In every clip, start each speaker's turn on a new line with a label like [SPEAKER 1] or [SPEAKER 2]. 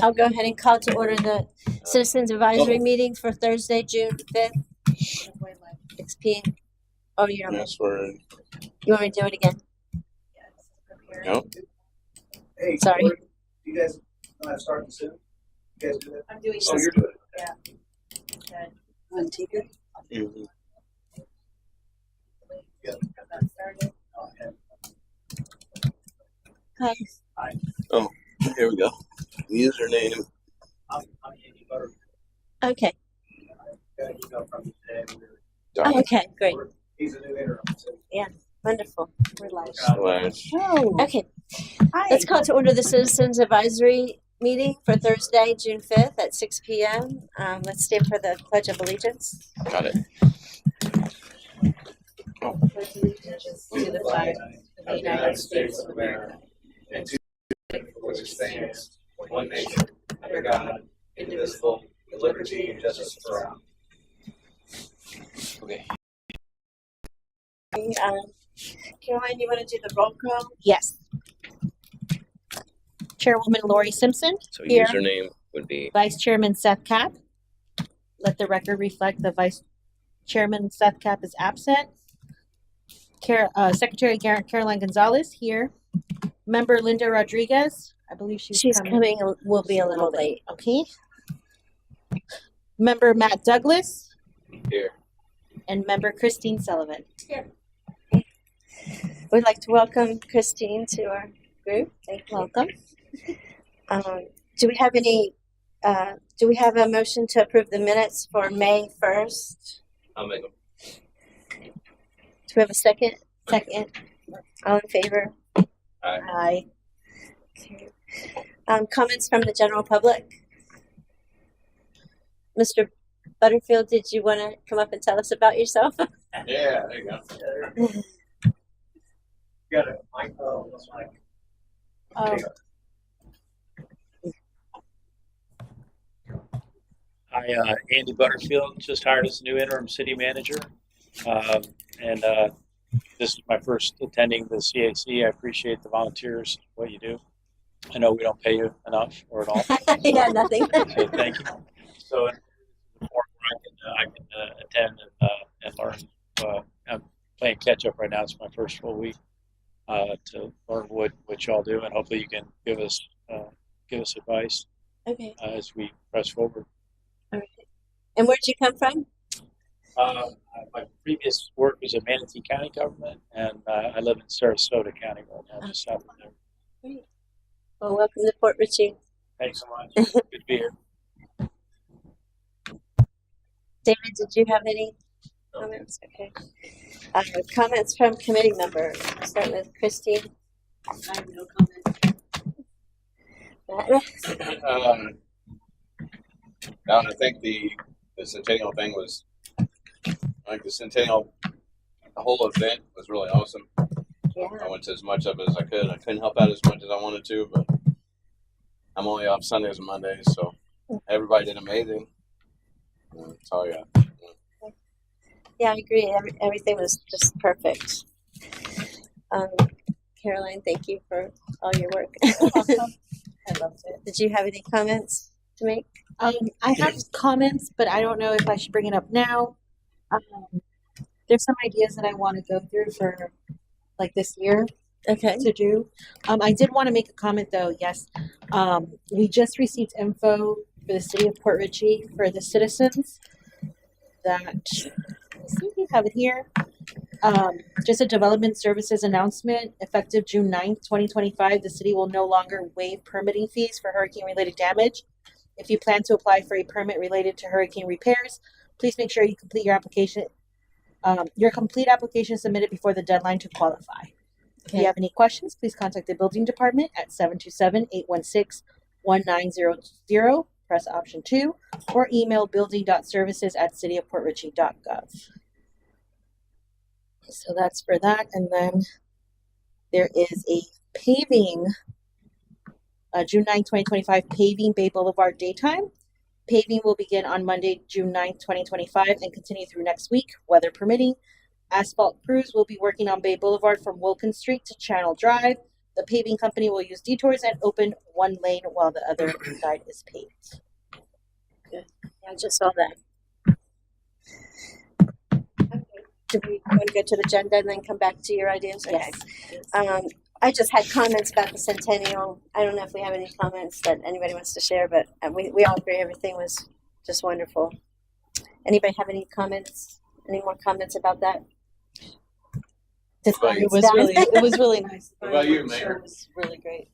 [SPEAKER 1] I'll go ahead and call to order the Citizens Advisory Meeting for Thursday, June 5th, 6 p.m. Oh, you don't.
[SPEAKER 2] Yes, we're.
[SPEAKER 1] You want me to do it again?
[SPEAKER 2] No.
[SPEAKER 3] Hey,
[SPEAKER 1] Sorry.
[SPEAKER 3] Corey, you guys starting soon? You guys do that?
[SPEAKER 4] I'm doing
[SPEAKER 3] Oh, you're doing it.
[SPEAKER 4] Yeah.
[SPEAKER 1] On TV?
[SPEAKER 2] Mm-hmm.
[SPEAKER 3] Yeah.
[SPEAKER 4] Got that started.
[SPEAKER 3] Oh, yeah.
[SPEAKER 1] Hi.
[SPEAKER 2] Oh, here we go. Username.
[SPEAKER 3] I'm Andy Butter.
[SPEAKER 1] Okay.
[SPEAKER 3] Got an email from you today.
[SPEAKER 1] Oh, okay, great.
[SPEAKER 3] He's a new interim. So.
[SPEAKER 1] Wonderful. We're live.
[SPEAKER 2] Slash.
[SPEAKER 4] Oh,
[SPEAKER 1] Okay,
[SPEAKER 4] hi.
[SPEAKER 1] let's call to order the Citizens Advisory Meeting for Thursday, June 5th at 6 p.m. Let's stand for the Pledge of Allegiance.
[SPEAKER 2] Got it.
[SPEAKER 4] Pledge allegiance to the flag of the United States of America and to the republic for which it stands, one nation, under God, indivisible, with liberty and justice for all.
[SPEAKER 2] Okay.
[SPEAKER 1] Caroline, you want to do the roll call?
[SPEAKER 5] Yes. Chairwoman Lori Simpson,
[SPEAKER 2] So
[SPEAKER 5] Here.
[SPEAKER 2] username would be
[SPEAKER 5] Vice Chairman Seth Kapp. Let the record reflect the Vice Chairman Seth Kapp is absent. Secretary Caroline Gonzalez here. Member Linda Rodriguez. I believe
[SPEAKER 1] She's coming. Will be a little late.
[SPEAKER 5] Okay. Member Matt Douglas
[SPEAKER 2] here.
[SPEAKER 5] and member Christine Sullivan.
[SPEAKER 1] We'd like to welcome Christine to our group. Thank you. Welcome. Do we have any? Do we have a motion to approve the minutes for May 1st?
[SPEAKER 2] I'll make them.
[SPEAKER 1] Do we have a second? Second. All in favor?
[SPEAKER 5] Aye.
[SPEAKER 1] Okay. Comments from the general public? Mr. Butterfield, did you want to come up and tell us about yourself?
[SPEAKER 2] Yeah, there you go.
[SPEAKER 3] You got a mic? Oh, that's mic.
[SPEAKER 5] Oh.
[SPEAKER 6] Hi, Andy Butterfield, just hired as new interim city manager. And this is my first attending the CAC. I appreciate the volunteers, what you do. I know we don't pay you enough or at all.
[SPEAKER 1] Yeah, nothing.
[SPEAKER 6] So thank you. So I can attend and learn. I'm playing catch up right now. It's my first full week to learn what y'all do, and hopefully you can give us advice
[SPEAKER 1] Okay.
[SPEAKER 6] as we press forward.
[SPEAKER 1] All right. And where'd you come from?
[SPEAKER 6] My previous work was in Manatee County government, and I live in Sarasota County right now, just south of there.
[SPEAKER 1] Great. Well, welcome to Port Richey.
[SPEAKER 6] Thanks so much. Good to be here.
[SPEAKER 1] David, did you have any comments? Okay. Comments from committee members. I'll start with Christine.
[SPEAKER 4] I have no comment.
[SPEAKER 2] No, I think the Centennial thing was, like the Centennial, the whole event was really awesome.
[SPEAKER 1] Yeah.
[SPEAKER 2] I went to as much of it as I could. I couldn't help out as much as I wanted to, but I'm only off Sundays and Mondays, so everybody did amazing. That's all I got.
[SPEAKER 1] Yeah, I agree. Everything was just perfect. Caroline, thank you for all your work.
[SPEAKER 5] I loved it.
[SPEAKER 1] Did you have any comments to make?
[SPEAKER 5] I have comments, but I don't know if I should bring it up now. There's some ideas that I want to go through for like this year
[SPEAKER 1] Okay.
[SPEAKER 5] to do. I did want to make a comment though. Yes, we just received info for the city of Port Richey for the citizens that I think we have it here. Just a development services announcement effective June 9th, 2025. The city will no longer waive permitting fees for hurricane related damage. If you plan to apply for a permit related to hurricane repairs, please make sure you complete your application. Your complete application submitted before the deadline to qualify. If you have any questions, please contact the building department at 727-816-1900, press option 2, or email building.services@cityofportrichey.gov. So that's for that. And then there is a paving, June 9, 2025, paving Bay Boulevard daytime. Paving will begin on Monday, June 9th, 2025 and continue through next week, weather permitting. Asphalt crews will be working on Bay Boulevard from Wilkins Street to Channel Drive. the paving company will use detours and open one lane while the other side is paved.
[SPEAKER 1] I just saw that. Okay. Do we want to go to the agenda and then come back to your ideas? Okay.
[SPEAKER 5] Yes.
[SPEAKER 1] I just had comments about the centennial. I don't know if we have any comments that anybody wants to share, but we all agree everything was just wonderful. Anybody have any comments? Any more comments about that? Just
[SPEAKER 2] What about you?
[SPEAKER 5] It was really nice.
[SPEAKER 2] What about you,
[SPEAKER 5] Fireworks show
[SPEAKER 2] Mayor?
[SPEAKER 5] was really great.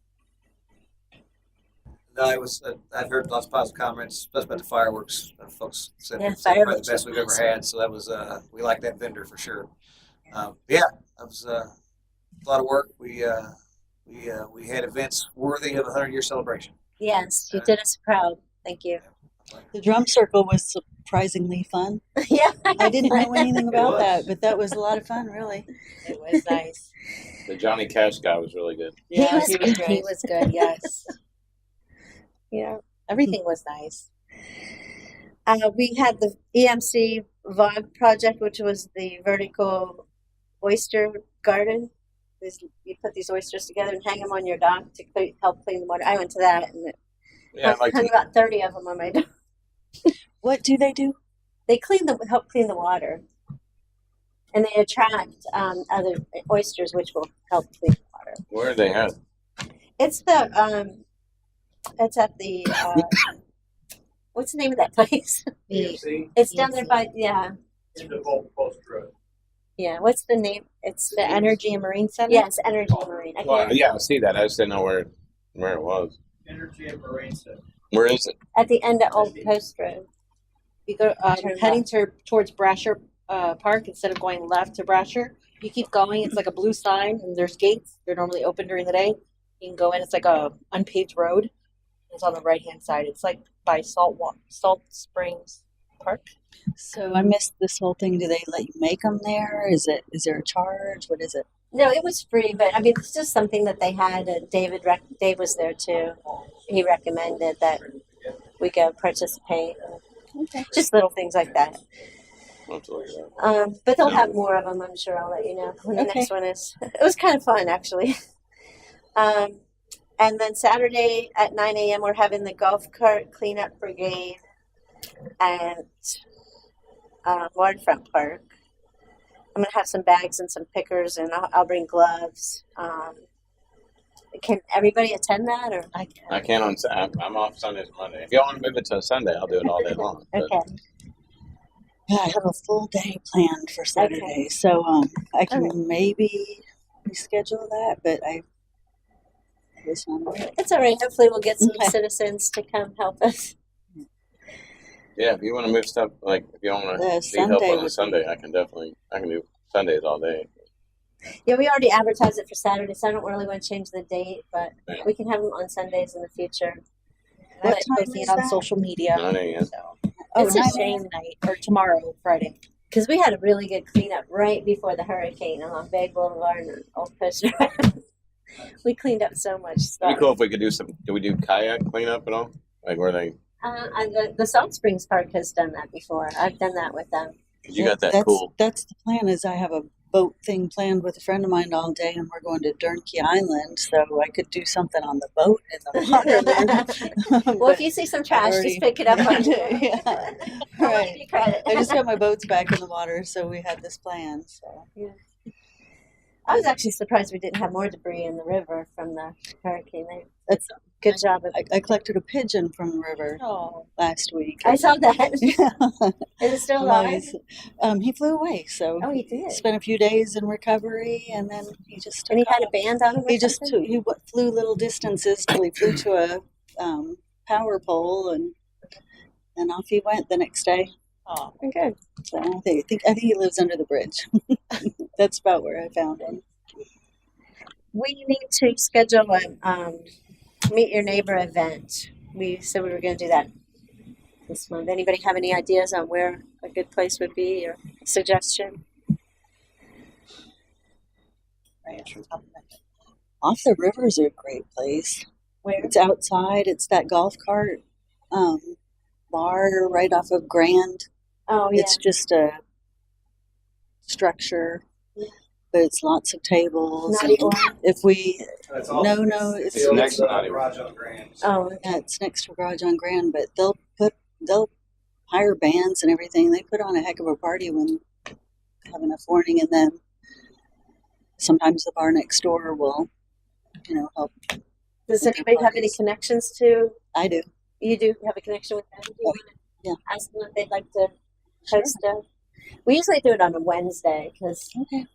[SPEAKER 3] No, it was. I've heard lots of positive comments, especially about the fireworks. Folks said
[SPEAKER 1] Yeah,
[SPEAKER 3] it's probably the
[SPEAKER 1] fireworks
[SPEAKER 3] best
[SPEAKER 1] were
[SPEAKER 3] we've ever
[SPEAKER 1] awesome.
[SPEAKER 3] had. So that was. We like that vendor for sure. Yeah, that was a lot of work. We had events worthy of a 100-year celebration.
[SPEAKER 1] Yes, you did us proud. Thank you.
[SPEAKER 7] The drum circle was surprisingly fun.
[SPEAKER 1] Yeah.
[SPEAKER 7] I didn't know anything about
[SPEAKER 3] was.
[SPEAKER 7] that, but that was a lot of fun, really.
[SPEAKER 5] It was nice.
[SPEAKER 2] The Johnny Cash guy was really good.
[SPEAKER 1] He was
[SPEAKER 5] He
[SPEAKER 1] good.
[SPEAKER 5] was good. Yes,
[SPEAKER 1] Yeah.
[SPEAKER 5] everything was nice.
[SPEAKER 1] We had the EMC VOG project, which was the vertical oyster garden. You put these oysters together and hang them on your dock to help clean the water. I went to that and
[SPEAKER 2] Yeah,
[SPEAKER 1] I
[SPEAKER 2] like
[SPEAKER 1] hung about 30 of them on my dock.
[SPEAKER 7] What do they do?
[SPEAKER 1] They help clean the water, and they attract other oysters, which will help clean the water.
[SPEAKER 2] where are they at?
[SPEAKER 1] It's it's at the what's the name of that place?
[SPEAKER 3] EMC
[SPEAKER 1] It's down there by
[SPEAKER 3] in the Post Road.
[SPEAKER 1] yeah. What's the name? It's
[SPEAKER 5] The Energy and Marine Center.
[SPEAKER 1] Yes, Energy Marine. I
[SPEAKER 2] Well,
[SPEAKER 1] can't-
[SPEAKER 2] yeah, I see that. I just didn't know where it was.
[SPEAKER 3] Energy and Marine Center.
[SPEAKER 2] Where is it?
[SPEAKER 1] At the end of Old Post Road.
[SPEAKER 5] You go
[SPEAKER 1] Turn
[SPEAKER 5] heading towards Brasher Park instead of going left to Brasher. You keep going. It's like a blue sign, and there's gates. They're normally open during the day. You can go in. It's like a unpaved road. It's on the right hand side. It's like by Salt Springs Park.
[SPEAKER 7] So I missed this whole thing. Do they let you make them there? Is there a charge? What is it?
[SPEAKER 1] No, it was free, but I mean, it's just something that they had. Dave was there too. He recommended that we go participate.
[SPEAKER 7] Okay.
[SPEAKER 1] Just little things like that.
[SPEAKER 2] I'll have to look it up.
[SPEAKER 1] But they'll have more of them. I'm sure I'll let you know when the
[SPEAKER 7] Okay.
[SPEAKER 1] next one is. It was kind of fun, actually. And then Saturday at 9 a.m. we're having the golf cart cleanup brigade at Waterfront Park. I'm gonna have some bags and some pickers, and I'll bring gloves. Can everybody attend that, or
[SPEAKER 2] I can't on. I'm off Sundays and Monday. If y'all want to move it to a Sunday, I'll do it all day long. But
[SPEAKER 1] okay?
[SPEAKER 7] Yeah, I have a full day planned for Saturday, so I can
[SPEAKER 1] Okay.
[SPEAKER 7] maybe reschedule that, but I this one.
[SPEAKER 1] It's all right. Hopefully, we'll get some
[SPEAKER 7] Okay.
[SPEAKER 1] citizens to come help us.
[SPEAKER 2] yeah, if you want to move stuff, like if you don't want to
[SPEAKER 7] The
[SPEAKER 2] need help
[SPEAKER 7] Sunday
[SPEAKER 2] on
[SPEAKER 7] would
[SPEAKER 2] a Sunday, I can do Sundays all day.
[SPEAKER 1] Yeah, we already advertised it for Saturday, so I don't really want to change the date, but
[SPEAKER 2] Yeah.
[SPEAKER 1] we can have them on Sundays in the future.
[SPEAKER 7] What
[SPEAKER 5] I'm
[SPEAKER 7] time
[SPEAKER 5] posting
[SPEAKER 7] is
[SPEAKER 5] it on
[SPEAKER 7] that?
[SPEAKER 5] social media.
[SPEAKER 2] 9 a.m.
[SPEAKER 5] So
[SPEAKER 7] Oh,
[SPEAKER 1] It's a
[SPEAKER 7] 9
[SPEAKER 1] shame
[SPEAKER 5] tonight or tomorrow, Friday.
[SPEAKER 1] because we had a really good cleanup right before the hurricane along Bay Boulevard and Old Post Road. We cleaned up so much
[SPEAKER 2] It'd
[SPEAKER 1] stuff.
[SPEAKER 2] be cool if we could do some. Do we do kayak cleanup at all? Like where they?
[SPEAKER 1] And the Salt Springs Park has done that before. I've done that with them.
[SPEAKER 2] Cause you got that
[SPEAKER 7] that's,
[SPEAKER 2] cool.
[SPEAKER 7] That's the plan. Is I have a boat thing planned with a friend of mine all day, and we're going to Durnkey Island, so I could do something on the boat in the water. Then.
[SPEAKER 1] Well, if you see some trash,
[SPEAKER 7] already-
[SPEAKER 1] just pick it up on you.
[SPEAKER 7] Yeah,
[SPEAKER 1] I'll give
[SPEAKER 7] right.
[SPEAKER 1] you credit.
[SPEAKER 7] I just got my boats back in the water, so we had this plan. So
[SPEAKER 1] I was actually surprised we didn't have more debris in the river from the hurricane.
[SPEAKER 7] that's
[SPEAKER 1] Good job.
[SPEAKER 7] I collected a pigeon from the river
[SPEAKER 5] Oh,
[SPEAKER 7] last week.
[SPEAKER 1] I saw that.
[SPEAKER 7] Yeah.
[SPEAKER 1] Is it still alive?
[SPEAKER 7] Nice. He flew away, so
[SPEAKER 1] Oh, he did.
[SPEAKER 7] spent a few days in recovery, and then he just took
[SPEAKER 1] And he had a
[SPEAKER 7] off.
[SPEAKER 1] band on him. Or
[SPEAKER 7] He just
[SPEAKER 1] something?
[SPEAKER 7] flew little distances till he flew to a power pole, and off he went the next day.
[SPEAKER 5] oh.
[SPEAKER 1] Good.
[SPEAKER 7] So I think he lives under the bridge. That's about where I found him.
[SPEAKER 1] We need to schedule a meet your neighbor event. We said we were going to do that this month. Anybody have any ideas on where a good place would be or suggestion?
[SPEAKER 7] Off the River's a great place.
[SPEAKER 1] Where?
[SPEAKER 7] It's outside. It's that golf cart bar right off of Grand.
[SPEAKER 1] Oh, yeah.
[SPEAKER 7] It's just a structure. but it's lots of tables.
[SPEAKER 1] Naughty
[SPEAKER 7] and
[SPEAKER 1] Oil?
[SPEAKER 7] If we,
[SPEAKER 3] That's
[SPEAKER 7] no, it's
[SPEAKER 2] It's next to
[SPEAKER 3] to
[SPEAKER 2] Naughty Oil.
[SPEAKER 3] Garage on Grand.
[SPEAKER 1] Oh,
[SPEAKER 7] yeah, it's next to Garage on Grand, but they'll hire bands and everything. They put on a heck of a party when have enough warning, and then sometimes the bar next door will, help.
[SPEAKER 1] does anybody have any connections to?
[SPEAKER 7] I do.
[SPEAKER 1] You do have a connection with them? Do you wanna
[SPEAKER 7] Yeah.
[SPEAKER 1] ask them if they'd like to host a? We usually do it on a Wednesday because
[SPEAKER 7] Okay.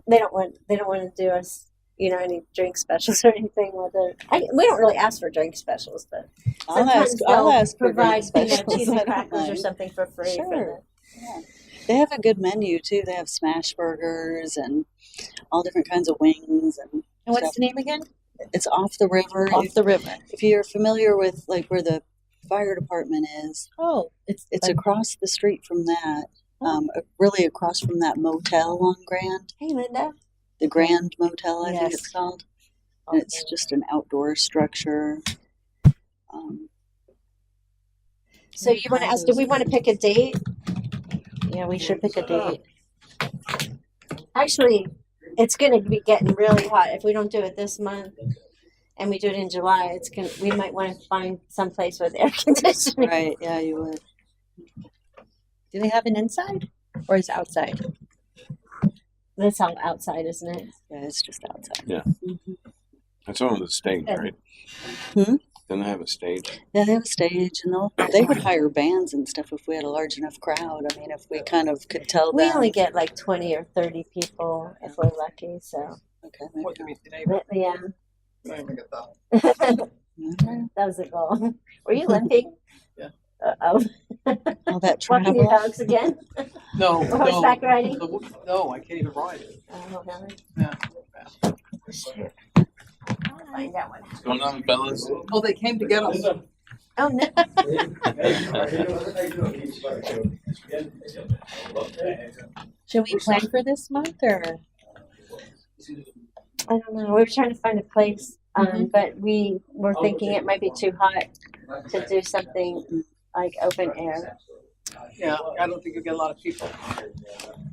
[SPEAKER 1] they don't want to do us, any drink specials or anything with it. We don't really ask for drink specials, but
[SPEAKER 7] I'll
[SPEAKER 1] sometimes
[SPEAKER 7] I'll
[SPEAKER 1] they'll
[SPEAKER 7] ask for
[SPEAKER 1] provide
[SPEAKER 7] drink specials.
[SPEAKER 1] cheese
[SPEAKER 7] I
[SPEAKER 1] and
[SPEAKER 7] don't
[SPEAKER 1] crackers or
[SPEAKER 7] mind.
[SPEAKER 1] something for free.
[SPEAKER 7] Sure.
[SPEAKER 1] For
[SPEAKER 7] Yeah. They have a good menu too. They have smash burgers and all different kinds of wings and
[SPEAKER 5] And what's
[SPEAKER 7] stuff.
[SPEAKER 5] the name again?
[SPEAKER 7] It's Off the River.
[SPEAKER 5] Off the River.
[SPEAKER 7] If you're familiar with like where the fire department is,
[SPEAKER 5] Oh, it's
[SPEAKER 7] it's across the street from that. Really across from that motel on Grand,
[SPEAKER 1] Hey, Linda.
[SPEAKER 7] the Grand Motel, I think
[SPEAKER 1] Yes.
[SPEAKER 7] it's called. And it's just an outdoor structure.
[SPEAKER 1] So you want to ask? Do we want to pick a date?
[SPEAKER 5] Yeah, we should pick a date.
[SPEAKER 1] Actually, it's going to be getting really hot if we don't do it this month, and we do it in July. We might want to find someplace with air conditioning.
[SPEAKER 7] Right? Yeah, you would.
[SPEAKER 5] Do they have an inside or is it outside?
[SPEAKER 1] That's all outside, isn't it?
[SPEAKER 7] Yeah, it's just outside.
[SPEAKER 2] Yeah.
[SPEAKER 7] Mhm.
[SPEAKER 2] That's on the stage, right?
[SPEAKER 7] Hmm?
[SPEAKER 2] Then they have a stage.
[SPEAKER 7] Yeah, they have a stage, and they would hire bands and stuff if we had a large enough crowd. I mean, if we kind of could tell
[SPEAKER 1] We
[SPEAKER 7] them.
[SPEAKER 1] only get like 20 or 30 people if we're lucky. So
[SPEAKER 7] Okay, maybe
[SPEAKER 3] What do we today?
[SPEAKER 1] yeah,
[SPEAKER 3] I don't get that.
[SPEAKER 1] that
[SPEAKER 7] not.
[SPEAKER 1] was the goal. Were you limping?
[SPEAKER 3] Yeah.
[SPEAKER 1] Oh,
[SPEAKER 7] All that
[SPEAKER 1] walking your
[SPEAKER 7] travel.
[SPEAKER 1] dogs again?
[SPEAKER 3] No,
[SPEAKER 1] Horseback riding?
[SPEAKER 3] No, I can't even ride it.
[SPEAKER 1] Oh, really?
[SPEAKER 3] Yeah.
[SPEAKER 1] Shoot. I'll find out what happened.
[SPEAKER 2] What's going on, fellas?
[SPEAKER 3] Oh, they came to get us.
[SPEAKER 1] Oh no.
[SPEAKER 5] Should we plan for this month or?
[SPEAKER 1] I don't know. We were trying to find a place, but we were thinking it might be too hot to do something like open air.
[SPEAKER 8] Yeah, I don't think you'll get a lot of people.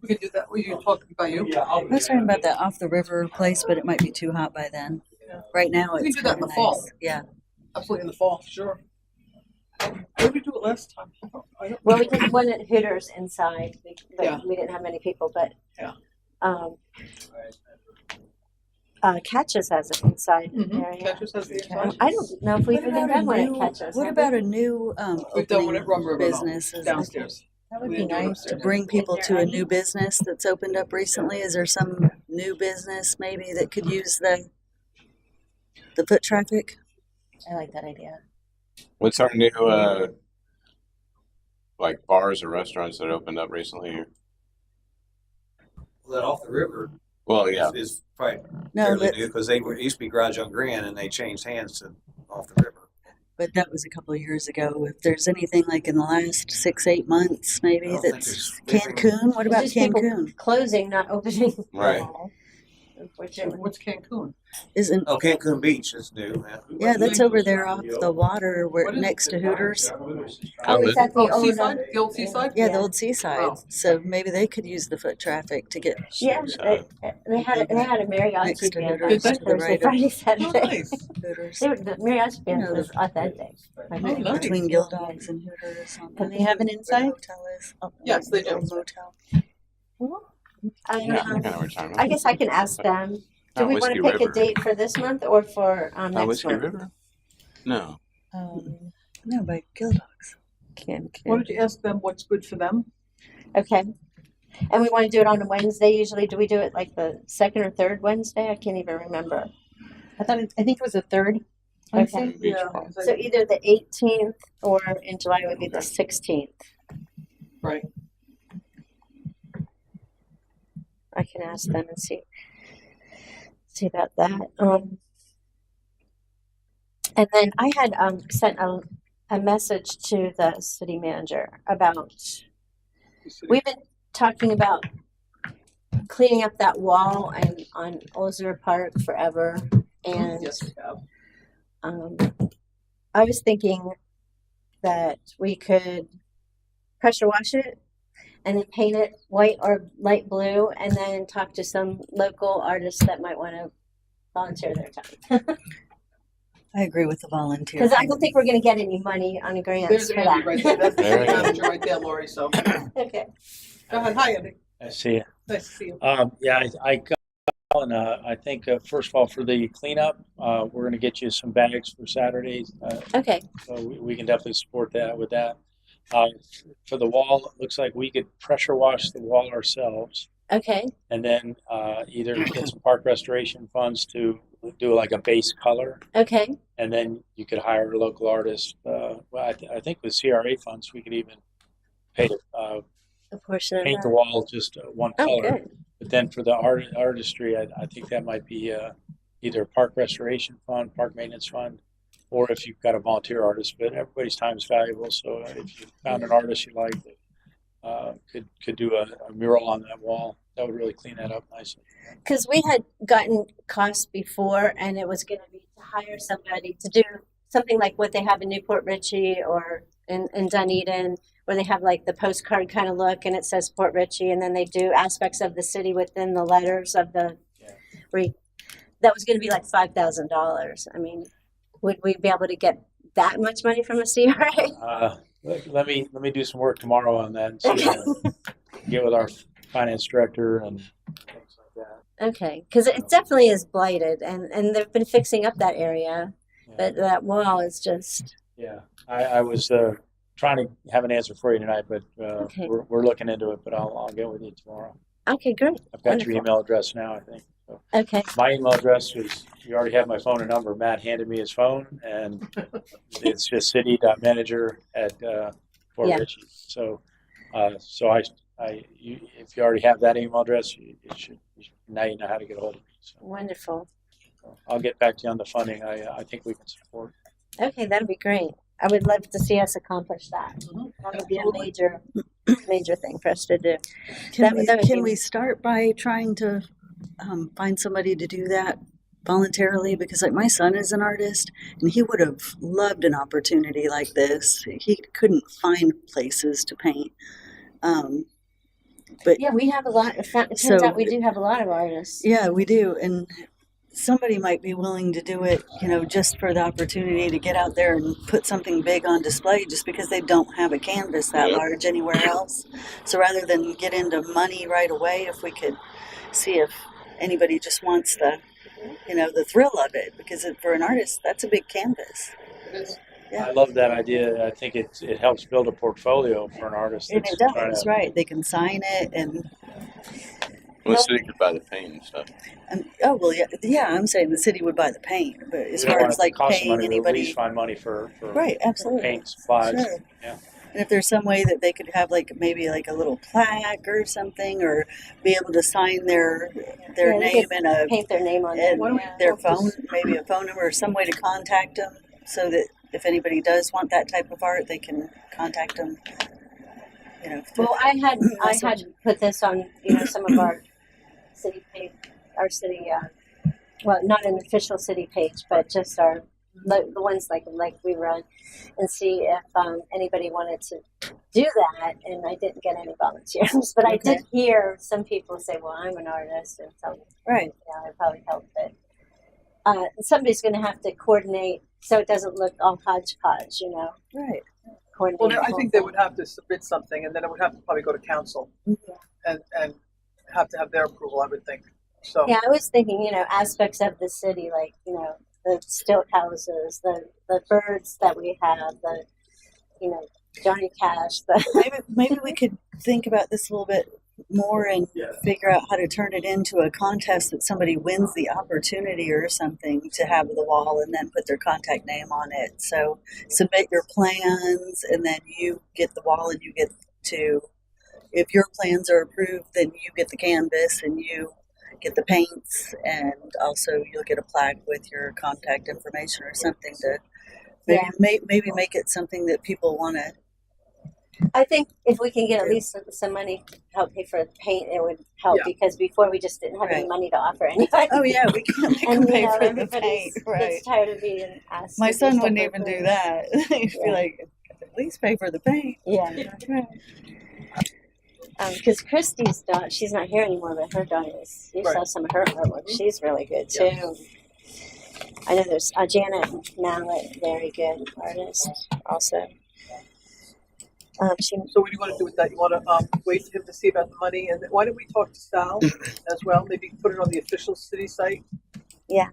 [SPEAKER 8] We could do that. Were you talking about you?
[SPEAKER 7] I was talking about that Off the River place, but it might be too hot by then. Right now,
[SPEAKER 8] We can
[SPEAKER 7] it's
[SPEAKER 8] do that in
[SPEAKER 7] kinda
[SPEAKER 8] the fall.
[SPEAKER 7] nice. Yeah.
[SPEAKER 8] Absolutely in the fall, sure. Where did we do it last time? I don't-
[SPEAKER 1] Well, we did one at Hooters inside, but
[SPEAKER 8] Yeah.
[SPEAKER 1] we didn't have many people. But
[SPEAKER 8] Yeah.
[SPEAKER 1] Catches has an inside
[SPEAKER 8] Mhm.
[SPEAKER 1] area.
[SPEAKER 8] Catches has the inside.
[SPEAKER 1] I don't know if we've
[SPEAKER 7] What
[SPEAKER 1] even
[SPEAKER 7] about
[SPEAKER 1] done one at
[SPEAKER 7] new?
[SPEAKER 1] Catches.
[SPEAKER 7] What
[SPEAKER 1] have
[SPEAKER 7] about
[SPEAKER 1] we?
[SPEAKER 7] a new
[SPEAKER 8] We've done one
[SPEAKER 7] opening
[SPEAKER 8] at Rum River though,
[SPEAKER 7] business?
[SPEAKER 8] downstairs.
[SPEAKER 5] That would
[SPEAKER 8] We
[SPEAKER 5] be
[SPEAKER 8] didn't do it
[SPEAKER 5] nice.
[SPEAKER 8] upstairs.
[SPEAKER 7] To bring people
[SPEAKER 1] Is
[SPEAKER 7] to
[SPEAKER 1] there
[SPEAKER 7] a
[SPEAKER 1] any?
[SPEAKER 7] new business that's opened up recently? Is there some new business maybe that could use the foot traffic?
[SPEAKER 5] I like that idea.
[SPEAKER 2] What's our new like bars or restaurants that opened up recently here?
[SPEAKER 3] Well, that Off the River
[SPEAKER 2] Well, yeah.
[SPEAKER 3] is probably
[SPEAKER 7] No,
[SPEAKER 3] fairly
[SPEAKER 7] but,
[SPEAKER 3] new because it used to be Garage on Grand and they changed hands to Off the River.
[SPEAKER 7] but that was a couple of years ago. If there's anything like in the last 6-8 months,
[SPEAKER 3] I
[SPEAKER 7] maybe
[SPEAKER 3] don't think
[SPEAKER 7] that's
[SPEAKER 3] there's anything-
[SPEAKER 7] Cancun. What about
[SPEAKER 1] It's just people
[SPEAKER 7] Cancun?
[SPEAKER 1] closing, not opening.
[SPEAKER 2] Right.
[SPEAKER 1] Unfortunately.
[SPEAKER 8] What's Cancun?
[SPEAKER 7] Isn't
[SPEAKER 3] Oh, Cancun Beach is new.
[SPEAKER 7] yeah? That's over there off the water, where
[SPEAKER 8] What is
[SPEAKER 7] next to Hooters.
[SPEAKER 1] Oh, is that the
[SPEAKER 8] Oh,
[SPEAKER 1] old?
[SPEAKER 8] Seaside? The old Seaside?
[SPEAKER 7] Yeah,
[SPEAKER 1] Yeah.
[SPEAKER 7] the old seaside.
[SPEAKER 8] Wow.
[SPEAKER 7] So maybe they could use the foot traffic to get.
[SPEAKER 1] Yeah, they had a mariachi
[SPEAKER 7] Next to
[SPEAKER 1] band
[SPEAKER 7] Hooters,
[SPEAKER 1] on
[SPEAKER 7] to the
[SPEAKER 1] Thursday,
[SPEAKER 7] right of-
[SPEAKER 1] Friday,
[SPEAKER 8] Oh,
[SPEAKER 1] Saturday.
[SPEAKER 8] nice.
[SPEAKER 7] Hooters.
[SPEAKER 1] The mariachi band
[SPEAKER 7] You know,
[SPEAKER 1] was authentic.
[SPEAKER 8] Oh, nice.
[SPEAKER 7] Between Guild Dogs and Hooters. On
[SPEAKER 5] Can
[SPEAKER 7] that
[SPEAKER 5] they have an
[SPEAKER 7] where the
[SPEAKER 5] inside?
[SPEAKER 7] hotel is.
[SPEAKER 8] Yes, they
[SPEAKER 7] The
[SPEAKER 8] do.
[SPEAKER 7] old motel.
[SPEAKER 1] I,
[SPEAKER 2] Yeah, I know what you're talking about.
[SPEAKER 1] I guess I can ask them. Do
[SPEAKER 2] Not
[SPEAKER 1] we want
[SPEAKER 2] Whiskey
[SPEAKER 1] to pick
[SPEAKER 2] River.
[SPEAKER 1] a date for this month or for
[SPEAKER 2] Not
[SPEAKER 1] next
[SPEAKER 2] Whiskey
[SPEAKER 1] month?
[SPEAKER 2] River? No.
[SPEAKER 7] No, by Guild Dogs.
[SPEAKER 8] Why don't you ask them what's good for them?
[SPEAKER 1] Okay. And we want to do it on a Wednesday usually. Do we do it like the second or third Wednesday? I can't even remember.
[SPEAKER 5] I think it was the third.
[SPEAKER 1] Okay.
[SPEAKER 2] Beach
[SPEAKER 8] Yeah.
[SPEAKER 2] ball.
[SPEAKER 1] So either the 18th or in July would be the 16th.
[SPEAKER 8] Right.
[SPEAKER 1] I can ask them and see about that. And then I had sent a message to the city manager about we've been talking about cleaning up that wall and on Osier Park forever, and
[SPEAKER 8] Yes, we have.
[SPEAKER 1] I was thinking that we could pressure wash it and then paint it white or light blue, and then talk to some local artists that might want to volunteer their time.
[SPEAKER 7] I agree with the volunteer.
[SPEAKER 1] Because I don't think we're going to get any money on a grant
[SPEAKER 8] There's
[SPEAKER 1] for
[SPEAKER 8] Andy
[SPEAKER 1] that.
[SPEAKER 8] right there. That's the
[SPEAKER 2] There
[SPEAKER 8] city
[SPEAKER 2] you go.
[SPEAKER 8] manager right there, Lori. So go
[SPEAKER 1] Okay.
[SPEAKER 8] ahead. Hi, Andy.
[SPEAKER 6] I see it.
[SPEAKER 8] Nice to see you.
[SPEAKER 6] Yeah, I got, and I think first of all for the cleanup, we're going to get you some bags for Saturday.
[SPEAKER 1] Okay.
[SPEAKER 6] So we can definitely support that with that. For the wall, it looks like we could pressure wash the wall ourselves,
[SPEAKER 1] Okay.
[SPEAKER 6] and then either get some park restoration funds to do like a base color,
[SPEAKER 1] Okay.
[SPEAKER 6] and then you could hire a local artist. Well, I think with CRA funds, we could even pay to
[SPEAKER 1] A portion of
[SPEAKER 6] paint the
[SPEAKER 1] that.
[SPEAKER 6] wall just one
[SPEAKER 1] Oh,
[SPEAKER 6] color.
[SPEAKER 1] good.
[SPEAKER 6] But then for the artistry, I think that might be either a park restoration fund, park maintenance fund, or if you've got a volunteer artist. But everybody's time is valuable, so if you found an artist you like that could do a mural on that wall, that would really clean that up nicely.
[SPEAKER 1] Because we had gotten costs before, and it was going to be to hire somebody to do something like what they have in Newport Richey or in Dunedin, where they have like the postcard kind of look, and it says Port Richey, and then they do aspects of the city within the letters of the. That was going to be like $5,000. I mean, would we be able to get that much money from a CRA?
[SPEAKER 6] Let me do some work tomorrow on that and see, get with our finance director and things like that.
[SPEAKER 1] Okay, because it definitely is blighted, and they've been fixing up that area,
[SPEAKER 6] Yeah.
[SPEAKER 1] but that wall is just.
[SPEAKER 6] Yeah, I was trying to have an answer for you tonight, but
[SPEAKER 1] Okay.
[SPEAKER 6] we're looking into it. But I'll get with you tomorrow.
[SPEAKER 1] Okay, great.
[SPEAKER 6] I've got your
[SPEAKER 1] Wonderful.
[SPEAKER 6] email address now, I think. So
[SPEAKER 1] Okay.
[SPEAKER 6] my email address is, you already have my phone and number. Matt handed me his phone, and it's just city.manager at Fort
[SPEAKER 1] Yeah.
[SPEAKER 6] Ritchie. So if you already have that email address, now you know how to get a hold of me. So
[SPEAKER 1] Wonderful.
[SPEAKER 6] I'll get back to you on the funding. I think we can support.
[SPEAKER 1] Okay, that'd be great. I would love to see us accomplish that. That would be a major thing for us to do. That would
[SPEAKER 7] Can
[SPEAKER 1] be-
[SPEAKER 7] we start by trying to find somebody to do that voluntarily? Because like my son is an artist, and he would have loved an opportunity like this. He couldn't find places to paint.
[SPEAKER 1] Yeah, we have a lot. It turns
[SPEAKER 7] So-
[SPEAKER 1] out we do have a lot of artists.
[SPEAKER 7] Yeah, we do. And somebody might be willing to do it, just for the opportunity to get out there and put something big on display just because they don't have a canvas that
[SPEAKER 2] Yep.
[SPEAKER 7] large anywhere else. So rather than get into money right away, if we could see if anybody just wants the thrill of it, because for an artist, that's a big canvas.
[SPEAKER 8] It is.
[SPEAKER 7] Yeah.
[SPEAKER 6] I love that idea. I think it helps build a portfolio for an artist.
[SPEAKER 7] And
[SPEAKER 6] that's
[SPEAKER 7] it
[SPEAKER 6] trying
[SPEAKER 7] does,
[SPEAKER 6] to-
[SPEAKER 7] right. They can sign it and
[SPEAKER 2] Well, the city could buy the paint and stuff.
[SPEAKER 7] oh well, yeah. I'm saying the city would buy the paint, but as
[SPEAKER 6] we don't
[SPEAKER 7] far
[SPEAKER 6] want
[SPEAKER 7] as
[SPEAKER 6] it to
[SPEAKER 7] like
[SPEAKER 6] cost
[SPEAKER 7] paying
[SPEAKER 6] money, but at
[SPEAKER 7] anybody,
[SPEAKER 6] least find money for
[SPEAKER 7] right? Absolutely.
[SPEAKER 6] paint supplies.
[SPEAKER 7] Sure.
[SPEAKER 6] Yeah.
[SPEAKER 7] And if there's some way that they could have maybe a little plaque or something, or be able to sign their
[SPEAKER 1] Yeah, they
[SPEAKER 7] name
[SPEAKER 1] could
[SPEAKER 7] and
[SPEAKER 1] paint their name on it.
[SPEAKER 7] and their phone, maybe a phone number or some way to contact them, so that if anybody does want that type of art, they can contact them.
[SPEAKER 1] Well, I had
[SPEAKER 7] Message.
[SPEAKER 1] put this on some of our city page, our city. Well, not an official city page, but just the ones like we run, and see if anybody wanted to do that. And I didn't get any volunteers, but I did hear some people say, "Well, I'm an artist," and so
[SPEAKER 7] Right.
[SPEAKER 1] yeah, it probably helped. But somebody's going to have to coordinate so it doesn't look all hodgepodge,
[SPEAKER 7] Right.
[SPEAKER 1] Coordinate.
[SPEAKER 8] Well,
[SPEAKER 1] the
[SPEAKER 8] I
[SPEAKER 1] whole
[SPEAKER 8] think they
[SPEAKER 1] thing.
[SPEAKER 8] would have to submit something, and then it would have to probably go to council and have to have their approval, I would think. So
[SPEAKER 1] Yeah, I was thinking, aspects of the city, like, the stilt houses, the birds that we have, the, Johnny Cash,
[SPEAKER 7] Maybe we could think about this a little bit more and figure out how to turn it into a contest that somebody wins the opportunity or something to have the wall and then put their contact name on it. So submit your plans, and then you get the wall, and you get to, if your plans are approved, then you get the canvas and you get the paints, and also you'll get a plaque with your contact information or something to maybe make it something that people want to.
[SPEAKER 1] I think if we can get at least some money to help pay for the paint, it would help,
[SPEAKER 8] Yeah.
[SPEAKER 1] because before we just didn't have any
[SPEAKER 7] Right.
[SPEAKER 1] money to offer anybody.
[SPEAKER 7] Oh yeah, we can make
[SPEAKER 1] And,
[SPEAKER 7] them pay for the
[SPEAKER 1] everybody
[SPEAKER 7] paint, right?
[SPEAKER 1] gets tired of being asked.
[SPEAKER 7] My
[SPEAKER 1] to do
[SPEAKER 7] son
[SPEAKER 1] stuff
[SPEAKER 7] wouldn't
[SPEAKER 1] for
[SPEAKER 7] even
[SPEAKER 1] free.
[SPEAKER 7] do that. He'd be
[SPEAKER 1] Yeah.
[SPEAKER 7] like, at least pay for the paint.
[SPEAKER 1] Yeah. Because Christy's daughter, she's not here anymore, but her daughter is. You saw
[SPEAKER 8] Right.
[SPEAKER 1] some of her artwork. She's really good too. I know there's Janet Mallet, very good artist, also. She
[SPEAKER 8] So what do you want to do with that? You want to wait for him to see about the money, and why don't we talk to Sal as well? Maybe put it on the official city site.
[SPEAKER 1] Yeah.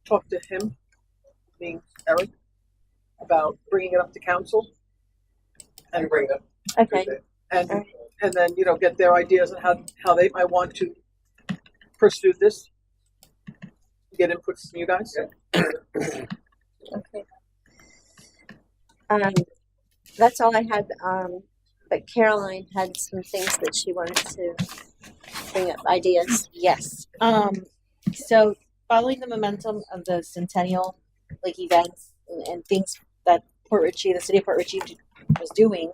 [SPEAKER 8] Talk to him, being Eric, about bringing it up to council, and bring it.
[SPEAKER 1] okay.
[SPEAKER 8] And then get their ideas on how they might want to pursue this. Get inputs from you guys.
[SPEAKER 1] Okay. That's all I had. But Caroline had some things that she wanted to bring up, ideas.
[SPEAKER 5] Yes. So following the momentum of the centennial events and things that Port Richey, the city of Port Richey was doing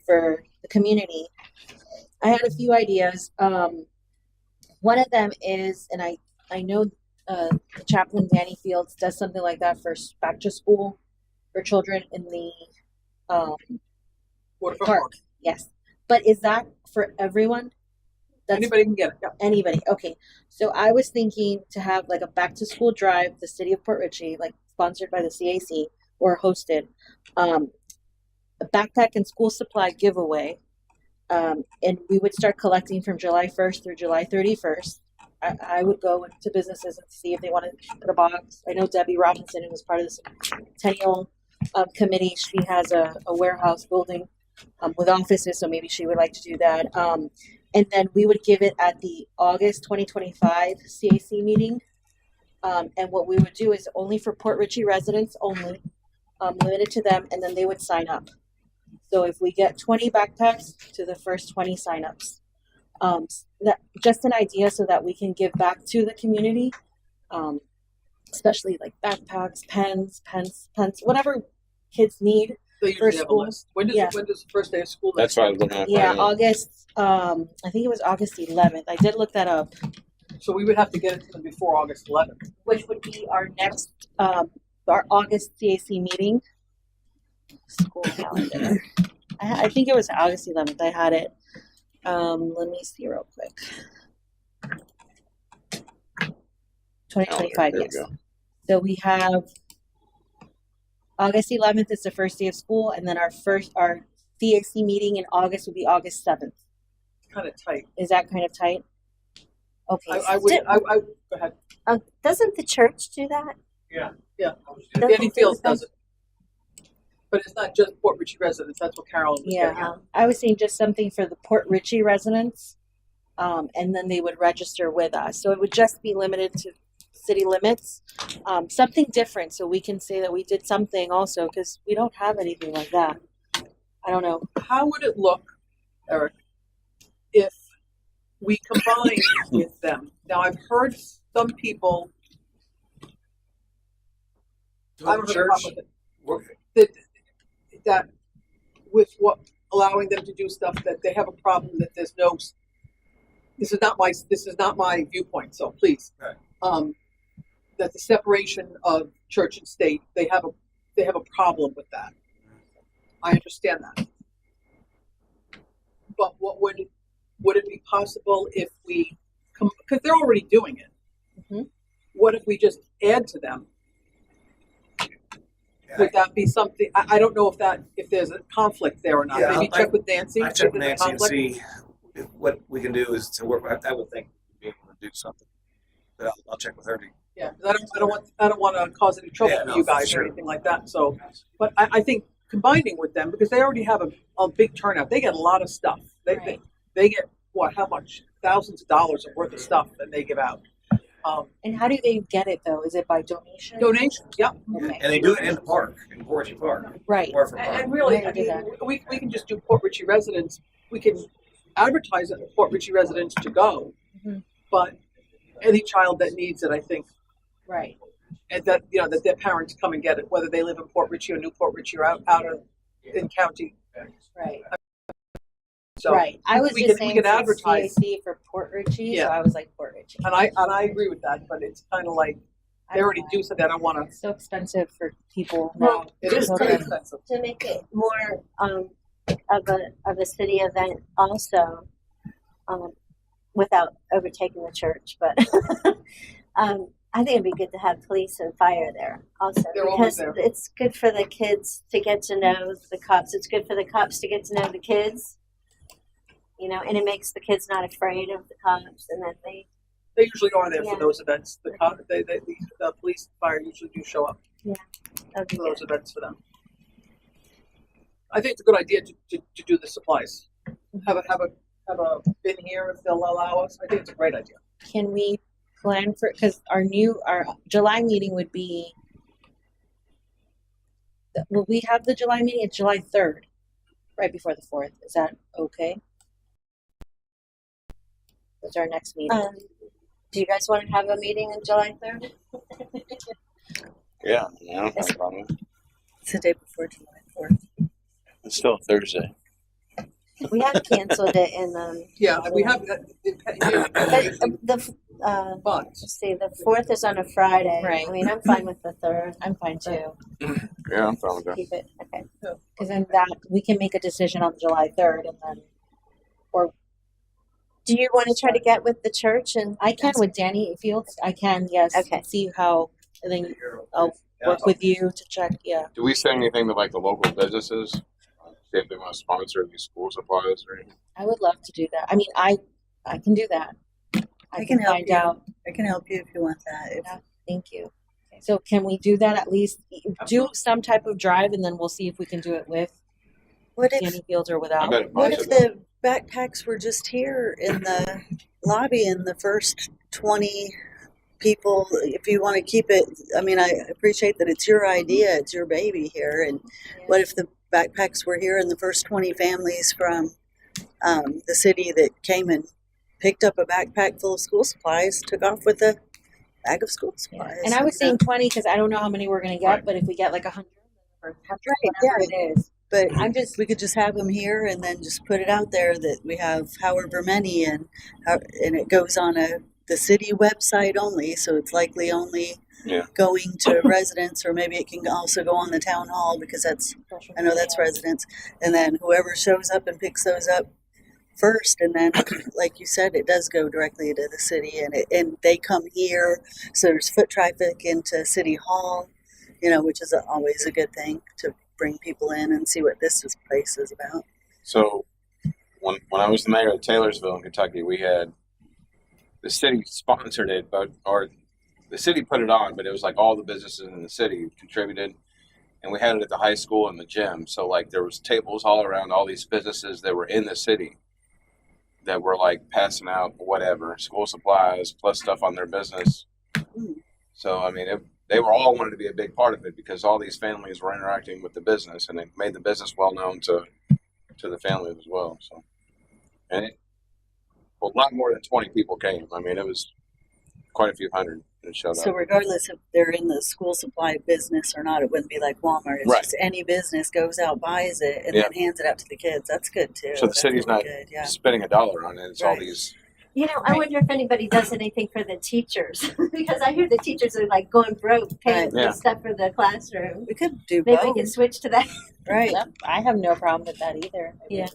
[SPEAKER 5] for the community, I had a few ideas. One of them is, and I know the chaplain Danny Fields does something like that for back to school for children in the
[SPEAKER 8] Waterfront
[SPEAKER 5] park.
[SPEAKER 8] Park.
[SPEAKER 5] Yes, but is that for everyone?
[SPEAKER 8] Anybody can get it. Yeah.
[SPEAKER 5] Anybody. Okay. So I was thinking to have like a back to school drive, the city of Port Richey, like sponsored by the CAC or hosted, a backpack and school supply giveaway. And we would start collecting from July 1st through July 31st. I would go to businesses and see if they wanted to put a box. I know Debbie Robinson, who was part of this centennial committee, she has a warehouse building with offices, so maybe she would like to do that. And then we would give it at the August 2025 CAC meeting. And what we would do is only for Port Richey residents only, limited to them, and then they would sign up. So if we get 20 backpacks to the first 20 signups, that just an idea so that we can give back to the community, especially like backpacks, pens, whatever kids need.
[SPEAKER 8] They
[SPEAKER 5] For
[SPEAKER 8] usually have a
[SPEAKER 5] school.
[SPEAKER 8] list. When does
[SPEAKER 5] Yeah.
[SPEAKER 8] when does the first day of school?
[SPEAKER 2] That's what I was looking at.
[SPEAKER 5] Yeah,
[SPEAKER 2] Friday.
[SPEAKER 5] August. I think it was August 11th. I did look that up,
[SPEAKER 8] So we would have to get it to them before August 11th.
[SPEAKER 5] which would be our next, our August CAC meeting. School calendar. I think it was August 11th. I had it. Let me see real quick. 2025,
[SPEAKER 2] There we
[SPEAKER 5] yes.
[SPEAKER 2] go.
[SPEAKER 5] So we have August 11th is the first day of school, and then our CAC meeting in August would be August 7th.
[SPEAKER 8] Kind of tight.
[SPEAKER 5] Is that kind of tight? Okay.
[SPEAKER 8] I would. Go ahead.
[SPEAKER 1] Doesn't the church do that?
[SPEAKER 8] Yeah.
[SPEAKER 1] Doesn't
[SPEAKER 8] Danny Fields
[SPEAKER 1] the-
[SPEAKER 8] does it. But it's not just Port Richey residents. That's what Carolyn was getting
[SPEAKER 5] Yeah,
[SPEAKER 8] at.
[SPEAKER 5] I was saying just something for the Port Richey residents, and then they would register with us. So it would just be limited to city limits, something different, so we can say that we did something also, because we don't have anything like that. I don't know.
[SPEAKER 8] How would it look, Eric, if we combine with them? Now, I've heard some people. I don't have a problem with it. That with what allowing them to do stuff that they have a problem that there's no. This is not my viewpoint. So please,
[SPEAKER 3] Right.
[SPEAKER 8] That the separation of church and state, they have a problem with that. I understand that. But what would it be possible if we, because they're already doing it.
[SPEAKER 5] Mhm.
[SPEAKER 8] What if we just add to them? Would that be something? I don't know if there's a conflict there or not.
[SPEAKER 3] Yeah,
[SPEAKER 8] Maybe check with Nancy.
[SPEAKER 3] I check with
[SPEAKER 8] if there's a
[SPEAKER 3] Nancy and
[SPEAKER 8] conflict.
[SPEAKER 3] see what we can do is to work. I would think we'd be able to do something. But I'll check with her.
[SPEAKER 8] Yeah, 'cause I don't want to cause any trouble
[SPEAKER 3] Yeah,
[SPEAKER 8] for
[SPEAKER 3] no,
[SPEAKER 8] you
[SPEAKER 3] for
[SPEAKER 8] guys
[SPEAKER 3] sure.
[SPEAKER 8] or anything like that. So, but I think combining with them because they already have a big turnout. They get a lot of stuff.
[SPEAKER 5] Right.
[SPEAKER 8] They get how much? Thousands of dollars worth of stuff that they give out.
[SPEAKER 5] And how do they get it though? Is it by donation?
[SPEAKER 8] Donations, yeah.
[SPEAKER 5] Okay.
[SPEAKER 3] And they do it in the park, in Port Richey Park.
[SPEAKER 5] Right.
[SPEAKER 3] Waterfront Park.
[SPEAKER 8] And really,
[SPEAKER 5] Yeah,
[SPEAKER 8] I
[SPEAKER 5] do
[SPEAKER 8] mean,
[SPEAKER 5] that.
[SPEAKER 8] we can just do Port Richey residents. We can advertise it for Port Richey residents to go,
[SPEAKER 5] Mhm.
[SPEAKER 8] but any child that needs it, I think,
[SPEAKER 5] Right.
[SPEAKER 8] and that that their parents come and get it, whether they live in Port Richey or New Port Richey or out of in county.
[SPEAKER 5] Right.
[SPEAKER 8] So,
[SPEAKER 5] right. I was
[SPEAKER 8] we
[SPEAKER 5] just
[SPEAKER 8] can
[SPEAKER 5] saying
[SPEAKER 8] advertise.
[SPEAKER 5] CAC for Port Richey,
[SPEAKER 8] Yeah.
[SPEAKER 5] so I was like Port Richey.
[SPEAKER 8] and I agree with that, but it's kind of like they already do something. I don't want to.
[SPEAKER 5] It's so expensive for people now.
[SPEAKER 8] It is
[SPEAKER 5] Okay.
[SPEAKER 8] pretty expensive.
[SPEAKER 1] To make it more of a city event also, without overtaking the church. But I think it'd be good to have police and fire there also,
[SPEAKER 8] They're always
[SPEAKER 1] because
[SPEAKER 8] there.
[SPEAKER 1] it's good for the kids to get to know the cops. It's good for the cops to get to know the kids. You know, and it makes the kids not afraid of the cops, and then they.
[SPEAKER 8] They usually are there
[SPEAKER 1] Yeah.
[SPEAKER 8] for those events. The police and fire usually do show up
[SPEAKER 1] Okay,
[SPEAKER 8] for those events for them. I think it's a good idea to do the supplies. Have a bin here if they'll allow us. I think it's a great idea.
[SPEAKER 5] Can we plan for, because our July meeting would be, will we have the July meeting? It's July 3rd, right before the 4th. Is that okay? That's our next meeting.
[SPEAKER 1] Do you guys want to have a meeting on July 3rd?
[SPEAKER 2] Yeah, I don't have a problem.
[SPEAKER 7] It's the day before July 4th.
[SPEAKER 2] It's still a Thursday.
[SPEAKER 1] We have canceled it in
[SPEAKER 8] Yeah, we have that. But
[SPEAKER 1] let's see, the 4th is on a Friday.
[SPEAKER 5] Right.
[SPEAKER 1] I mean, I'm fine with the 3rd.
[SPEAKER 5] I'm fine too.
[SPEAKER 2] Yeah, I'm fine with that.
[SPEAKER 1] Keep it. Okay.
[SPEAKER 5] Because then that we can make a decision on July 3rd, and then, or
[SPEAKER 1] Do you want to try to get with the church and
[SPEAKER 5] I can with Danny Fields. I can, yes.
[SPEAKER 1] Okay.
[SPEAKER 5] See how, and then I'll work with you to check. Yeah.
[SPEAKER 2] Do we say anything to like the local businesses? See if they want to sponsor these school supplies or anything?
[SPEAKER 5] I would love to do that. I mean, I can do that. I
[SPEAKER 7] can help
[SPEAKER 5] find
[SPEAKER 7] you.
[SPEAKER 5] out.
[SPEAKER 7] I can help you if you want that.
[SPEAKER 5] Thank you. So can we do that at least? Do some type of drive, and then we'll see if we can do it with
[SPEAKER 7] What if
[SPEAKER 5] Danny Fields or
[SPEAKER 2] I
[SPEAKER 5] without.
[SPEAKER 2] bet it
[SPEAKER 7] What
[SPEAKER 2] might
[SPEAKER 7] if the backpacks were just here in the lobby and the first 20 people, if you want to keep it, I mean, I appreciate that it's your idea, it's your baby here. And what if the backpacks were here and the first 20 families from the city that came and picked up a backpack full of school supplies, took off with a bag of school supplies?
[SPEAKER 5] And I was saying 20 because I don't know how many we're going to get, but if we get like 100 or 100, whatever it is.
[SPEAKER 7] But we could just have them here and then just put it out there that we have however many, and it goes on the city website only, so it's likely only going to residents, or maybe it can also go on the town hall because I know that's residents, and then whoever shows up and picks those up first, and then like you said, it does go directly to the city, and they come here, so there's foot traffic into City Hall, which is always a good thing to bring people in and see what this place is about.
[SPEAKER 2] So when I was the mayor of Taylorsville in Kentucky, we had the city sponsored it, or the city put it on, but it was like all the businesses in the city contributed, and we had it at the high school and the gym. So like there was tables all around all these businesses that were in the city that were like passing out whatever school supplies plus stuff on their business. So I mean, they were all wanted to be a big part of it because all these families were interacting with the business, and it made the business well known to the families as well. So, and a lot more than 20 people came. I mean, it was quite a few hundred that showed
[SPEAKER 7] So
[SPEAKER 2] up.
[SPEAKER 7] regardless if they're in the school supply business or not, it wouldn't be like Walmart. It's
[SPEAKER 2] Right.
[SPEAKER 7] just any business goes out, buys it, and
[SPEAKER 2] Yeah.
[SPEAKER 7] then hands it out to the kids. That's good too.
[SPEAKER 2] So the
[SPEAKER 7] That's
[SPEAKER 2] city's
[SPEAKER 7] really
[SPEAKER 2] not
[SPEAKER 7] good. Yeah.
[SPEAKER 2] spending $1 on it. It's all
[SPEAKER 7] Right.
[SPEAKER 2] these.
[SPEAKER 1] I wonder if anybody does anything for the teachers because I hear the teachers are like going broke paying
[SPEAKER 2] Right. Yeah.
[SPEAKER 1] for stuff for the classroom.
[SPEAKER 7] We could do
[SPEAKER 1] Maybe
[SPEAKER 7] both.
[SPEAKER 1] we can switch to that.
[SPEAKER 7] Right.
[SPEAKER 5] Yep, I have no problem with that either.
[SPEAKER 1] Yeah.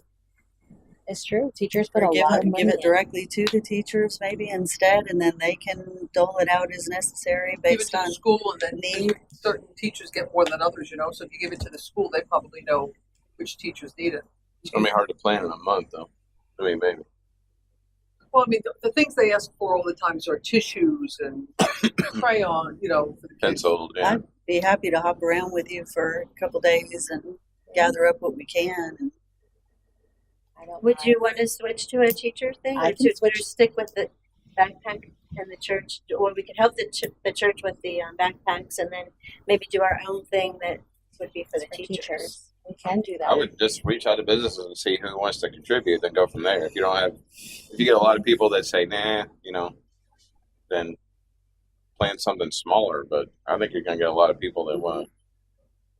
[SPEAKER 5] It's true. Teachers put
[SPEAKER 7] Or
[SPEAKER 5] a lot of money
[SPEAKER 7] give it
[SPEAKER 5] in.
[SPEAKER 7] directly to the teachers maybe instead, and then they can dole it out as necessary
[SPEAKER 8] give it
[SPEAKER 7] based
[SPEAKER 8] to
[SPEAKER 7] on
[SPEAKER 8] the school, and then
[SPEAKER 7] need.
[SPEAKER 8] certain teachers get more than others. So if you give it to the school, they probably know which teachers need it.
[SPEAKER 2] It's gonna be hard to plan in a month, though. I mean, maybe.
[SPEAKER 8] Well, I mean, the things they ask for all the times are tissues and crayon, for the kids.
[SPEAKER 2] Pencil. Yeah.
[SPEAKER 7] I'd be happy to hop around with you for a couple days and gather up what we can. And
[SPEAKER 5] I don't
[SPEAKER 1] Would
[SPEAKER 5] mind.
[SPEAKER 1] you want to switch to a teacher thing,
[SPEAKER 5] I
[SPEAKER 1] or
[SPEAKER 5] can
[SPEAKER 1] to stick with the backpack and the church, or we could help the church with the backpacks, and then maybe do our own thing that would be for the
[SPEAKER 5] For
[SPEAKER 1] teachers.
[SPEAKER 5] We can do that.
[SPEAKER 2] I would just reach out to businesses and see who wants to contribute, then go from there. If you get a lot of people that say, nah, then plan something smaller. But I think you're going to get a lot of people that want to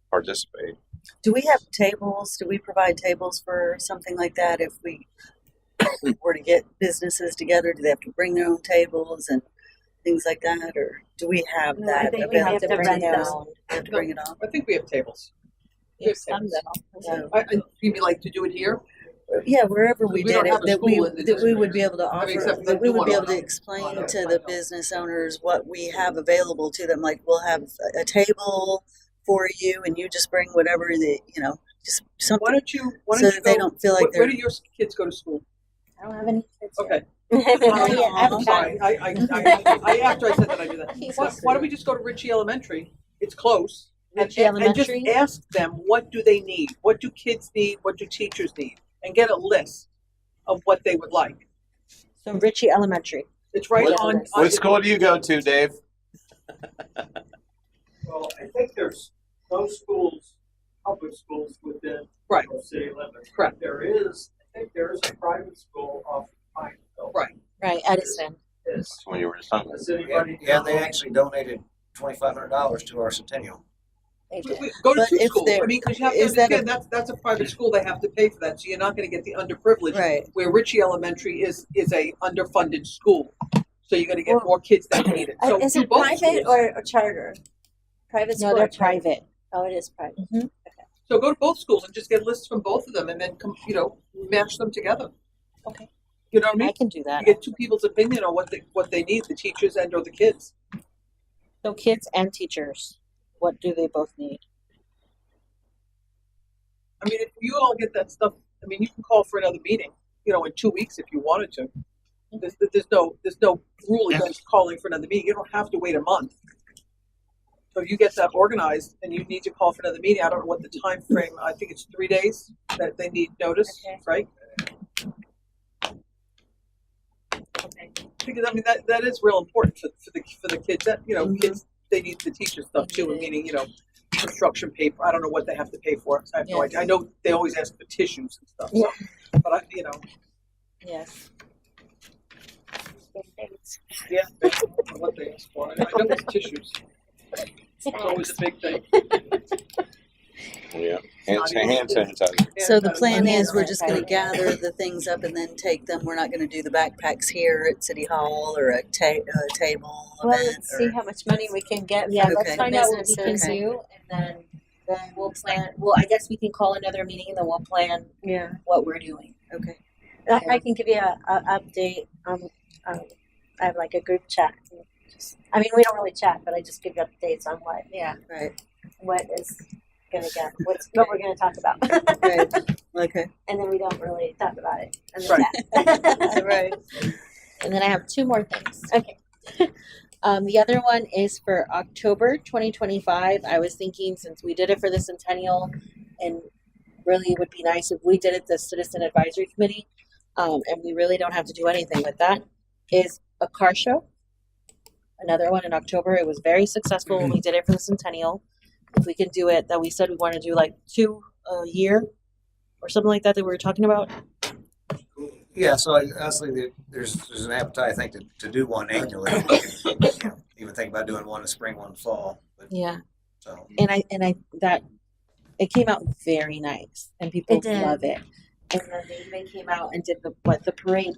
[SPEAKER 2] participate.
[SPEAKER 7] do we have tables? Do we provide tables for something like that? If we were to get businesses together, do they have to bring their own tables and things like that, or do we have
[SPEAKER 1] No, I
[SPEAKER 7] that
[SPEAKER 1] think we
[SPEAKER 7] available?
[SPEAKER 1] have to
[SPEAKER 5] bring
[SPEAKER 1] rent
[SPEAKER 5] their
[SPEAKER 1] them.
[SPEAKER 5] own.
[SPEAKER 7] Have to bring it on.
[SPEAKER 8] I think we have tables. Yes,
[SPEAKER 5] Some though.
[SPEAKER 7] So,
[SPEAKER 8] You mean like to do it here?
[SPEAKER 7] yeah, wherever we
[SPEAKER 8] We don't
[SPEAKER 7] did
[SPEAKER 8] have
[SPEAKER 7] it,
[SPEAKER 8] a
[SPEAKER 7] that we
[SPEAKER 8] school in the
[SPEAKER 7] that we would
[SPEAKER 8] district.
[SPEAKER 7] be able to
[SPEAKER 8] I
[SPEAKER 7] offer,
[SPEAKER 8] mean, except
[SPEAKER 7] that we
[SPEAKER 8] the
[SPEAKER 7] would be
[SPEAKER 8] one
[SPEAKER 7] able to
[SPEAKER 8] on-
[SPEAKER 7] explain
[SPEAKER 8] on
[SPEAKER 7] to the business owners what we have available to them. Like we'll have a table for you, and you just bring whatever just
[SPEAKER 8] Why
[SPEAKER 7] something
[SPEAKER 8] don't you
[SPEAKER 7] so that they don't feel like
[SPEAKER 8] where
[SPEAKER 7] they're.
[SPEAKER 8] do your kids go to school?
[SPEAKER 1] I don't have any kids yet.
[SPEAKER 8] Okay.
[SPEAKER 1] Not yet. I haven't
[SPEAKER 8] I'm sorry.
[SPEAKER 1] gotten-
[SPEAKER 8] After I said that I do that. Why don't we just go to Ritchie Elementary? It's close.
[SPEAKER 5] Ritchie
[SPEAKER 8] And just
[SPEAKER 5] Elementary?
[SPEAKER 8] ask them, what do they need? What do kids need? What do teachers need? And get a list of what they would like.
[SPEAKER 5] So Ritchie Elementary.
[SPEAKER 8] It's right
[SPEAKER 2] What-
[SPEAKER 8] on.
[SPEAKER 2] What school do you go to, Dave?
[SPEAKER 9] Well, I think there's no schools, public schools within
[SPEAKER 8] Right.
[SPEAKER 9] the city limits.
[SPEAKER 8] Correct.
[SPEAKER 9] I think there is a private school off Pineville.
[SPEAKER 8] Right.
[SPEAKER 5] Right, Edison.
[SPEAKER 9] It's
[SPEAKER 2] When you were just talking
[SPEAKER 9] a
[SPEAKER 2] about.
[SPEAKER 9] city
[SPEAKER 3] Yeah,
[SPEAKER 9] funding.
[SPEAKER 3] yeah, they actually donated $2,500 to our centennial.
[SPEAKER 1] They did.
[SPEAKER 8] Go to
[SPEAKER 7] But
[SPEAKER 8] two
[SPEAKER 7] if
[SPEAKER 8] schools.
[SPEAKER 7] there-
[SPEAKER 8] I mean, because you have to
[SPEAKER 7] is that a-
[SPEAKER 8] understand that's a private school. They have to pay for that, so you're not going to get the underprivileged.
[SPEAKER 7] Right.
[SPEAKER 8] Where Ritchie Elementary is a underfunded school, so you're going to get more kids that need it. So
[SPEAKER 1] Is
[SPEAKER 8] do
[SPEAKER 1] it
[SPEAKER 8] both
[SPEAKER 1] private
[SPEAKER 8] schools.
[SPEAKER 1] or charter? Private school
[SPEAKER 5] No,
[SPEAKER 1] or
[SPEAKER 5] they're
[SPEAKER 1] charter?
[SPEAKER 5] private.
[SPEAKER 1] Oh, it is private.
[SPEAKER 8] So go to both schools and just get lists from both of them, and then match them together.
[SPEAKER 5] Okay.
[SPEAKER 8] You know what I mean?
[SPEAKER 5] I can do that.
[SPEAKER 8] You get two people's opinion on what they need, the teachers and or the kids.
[SPEAKER 5] So kids and teachers, what do they both need?
[SPEAKER 8] I mean, if you all get that stuff, I mean, you can call for another meeting, in 2 weeks if you wanted to. There's no rule against calling for another meeting. You don't have to wait a month. So if you get that organized and you need to call for another meeting, I don't know what the time frame. I think it's 3 days that they need notice,
[SPEAKER 1] Okay.
[SPEAKER 8] right?
[SPEAKER 1] Okay.
[SPEAKER 8] Because I mean that is real important for the kids. That kids, they need the teacher stuff too. Meaning construction paper. I don't know what they have to pay for. I have no idea. I know they always ask for tissues and stuff. So, but
[SPEAKER 5] Yes.
[SPEAKER 8] yeah, I don't know what they ask for. I know it's tissues. It's always a big thing.
[SPEAKER 2] Yeah. Hand sanitizer.
[SPEAKER 7] So the plan
[SPEAKER 5] Yeah.
[SPEAKER 7] is we're just going to gather the things up and then take them. We're not going to do the backpacks here at City Hall or a table
[SPEAKER 1] Well,
[SPEAKER 7] event.
[SPEAKER 1] let's see how much money we can get.
[SPEAKER 5] Yeah,
[SPEAKER 7] Okay.
[SPEAKER 5] let's find out what we can
[SPEAKER 1] Businesses.
[SPEAKER 5] do, and then we'll plan. Well, I guess we can call another meeting, and then we'll plan
[SPEAKER 1] Yeah.
[SPEAKER 5] what we're doing.
[SPEAKER 7] Okay.
[SPEAKER 1] I can give you a update. I have like a group chat. I mean, we don't really chat, but I just give you updates on
[SPEAKER 7] Right.
[SPEAKER 1] what is going to get, what we're going to talk about.
[SPEAKER 7] Right. Okay.
[SPEAKER 1] And then we don't really talk about it. And
[SPEAKER 8] Right.
[SPEAKER 7] Right.
[SPEAKER 5] And then I have two more things.
[SPEAKER 1] Okay.
[SPEAKER 5] The other one is for October 2025. I was thinking, since we did it for the centennial, and really it would be nice if we did it the Citizen Advisory Committee, and we really don't have to do anything with that, is a car show. Another one in October. It was very successful when we did it for the centennial. If we can do it, that we said we want to do like 2 a year or something like that we were talking about.
[SPEAKER 3] Yeah, so honestly, there's an appetite, I think, to do one annually. Even think about doing one in spring, one in fall. But,
[SPEAKER 5] Yeah.
[SPEAKER 3] so
[SPEAKER 5] and I that it came out very nice and people
[SPEAKER 1] It did.
[SPEAKER 5] love it. And then they even came out and did the parade.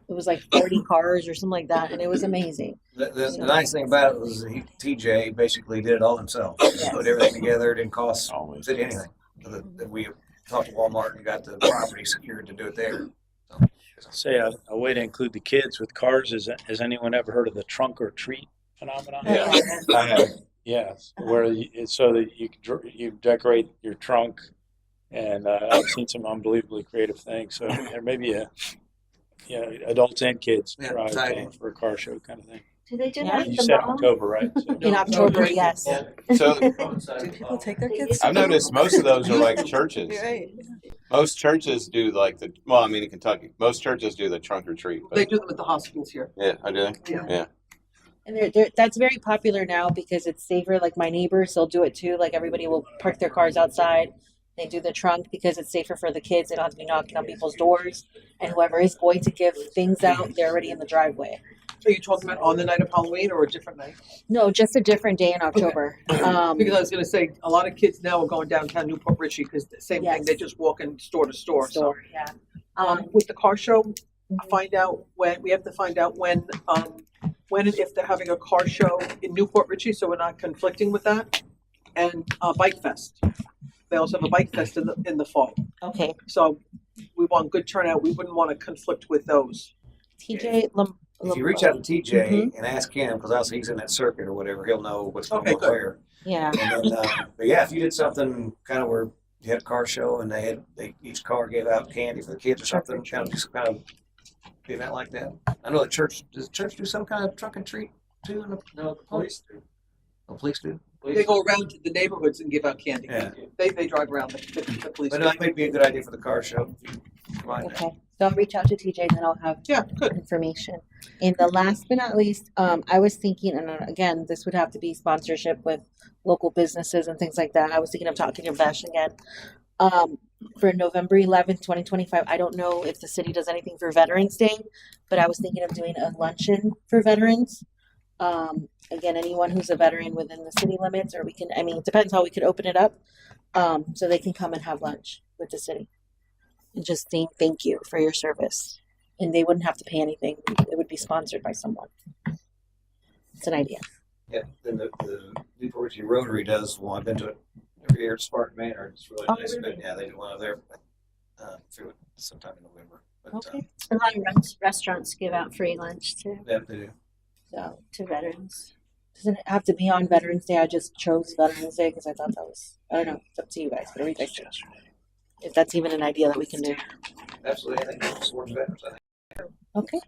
[SPEAKER 5] It was like 30 cars or something like that, and it was amazing.
[SPEAKER 3] the nice thing about it was TJ basically did it all himself. He put everything together. It didn't cost the city anything. So that we talked to Walmart and got the property secured to do it there.
[SPEAKER 6] Say a way to include the kids with cars is, has anyone ever heard of the trunk or treat phenomenon?
[SPEAKER 2] Yeah. I have.
[SPEAKER 6] Yes, where it's so that you decorate your trunk, and I've seen some unbelievably creative things. So there may be adults and kids
[SPEAKER 3] Yeah,
[SPEAKER 6] drive
[SPEAKER 3] exciting.
[SPEAKER 6] for a car show kind of thing.
[SPEAKER 1] Do they do
[SPEAKER 5] Yeah.
[SPEAKER 1] that
[SPEAKER 6] You
[SPEAKER 1] at the
[SPEAKER 6] said
[SPEAKER 1] mall?
[SPEAKER 6] October, right? So,
[SPEAKER 5] In October, yes.
[SPEAKER 2] So
[SPEAKER 7] Do people take their kids?
[SPEAKER 2] I've noticed most of those are like churches.
[SPEAKER 7] You're right.
[SPEAKER 2] Most churches do like in Kentucky, most churches do the trunk or treat. But
[SPEAKER 8] They do them at the hospitals here.
[SPEAKER 2] yeah, I do.
[SPEAKER 8] Yeah.
[SPEAKER 5] And that's very popular now because it's safer. Like my neighbors, they'll do it too. Like everybody will park their cars outside. They do the trunk because it's safer for the kids. They don't have to be knocking on people's doors. And whoever is going to give things out, they're already in the driveway.
[SPEAKER 8] Are you talking about on the night of Halloween or a different night?
[SPEAKER 5] No, just a different day in October.
[SPEAKER 8] Because I was going to say, a lot of kids now are going downtown Newport Richie because the same thing.
[SPEAKER 5] Yes.
[SPEAKER 8] They just walk in store to store.
[SPEAKER 5] Store, yeah.
[SPEAKER 8] With the car show, we have to find out when and if they're having a car show in Newport Richie, so we're not conflicting with that, and Bike Fest. they also have a bike fest in the fall.
[SPEAKER 5] Okay.
[SPEAKER 8] So we want good turnout. We wouldn't want to conflict with those.
[SPEAKER 5] TJ
[SPEAKER 3] If you reach out to TJ
[SPEAKER 5] Mm-hmm.
[SPEAKER 3] and ask him, because obviously he's in that circuit or whatever, he'll know what's going
[SPEAKER 8] Okay,
[SPEAKER 3] on
[SPEAKER 8] good.
[SPEAKER 3] where.
[SPEAKER 5] Yeah.
[SPEAKER 3] And then, but yeah, if you did something kind of where you had a car show and each car gave out candy for the kids or something, kind of do some kind of event like that. I know does the church do some kind of trunk and treat too?
[SPEAKER 9] No, the police do.
[SPEAKER 3] The police do.
[SPEAKER 8] They go around to the neighborhoods and give out candy.
[SPEAKER 3] Yeah.
[SPEAKER 8] They drive around the police.
[SPEAKER 3] But that might be a good idea for the car show.
[SPEAKER 5] Okay. So I'll reach out to TJ and then I'll have
[SPEAKER 8] Yeah, good.
[SPEAKER 5] information. And the last but not least, I was thinking, and again, this would have to be sponsorship with local businesses and things like that. I was thinking of talking to Vesh again. For November 11th, 2025, I don't know if the city does anything for Veterans Day, but I was thinking of doing a luncheon for veterans. Again, anyone who's a veteran within the city limits, or it depends how we could open it up, so they can come and have lunch with the city. And just saying thank you for your service. And they wouldn't have to pay anything. It would be sponsored by someone. It's an idea.
[SPEAKER 3] Yeah, then the Newport Richie Rotary does one. I've been to it every year at Spartan Manor. It's really
[SPEAKER 5] Oh,
[SPEAKER 3] nice.
[SPEAKER 5] really?
[SPEAKER 3] But yeah, they do one of their through it sometime in November. But,
[SPEAKER 5] Okay.
[SPEAKER 1] A lot of restaurants give out free lunch too,
[SPEAKER 3] yeah, they do.
[SPEAKER 1] so to veterans.
[SPEAKER 5] Doesn't it have to be on Veterans Day? I just chose Veterans Day because I thought that was, I don't know, it's up to you guys, whatever you guys choose. If that's even an idea that we can do.
[SPEAKER 3] Absolutely, I think it supports veterans. I think.
[SPEAKER 5] Okay.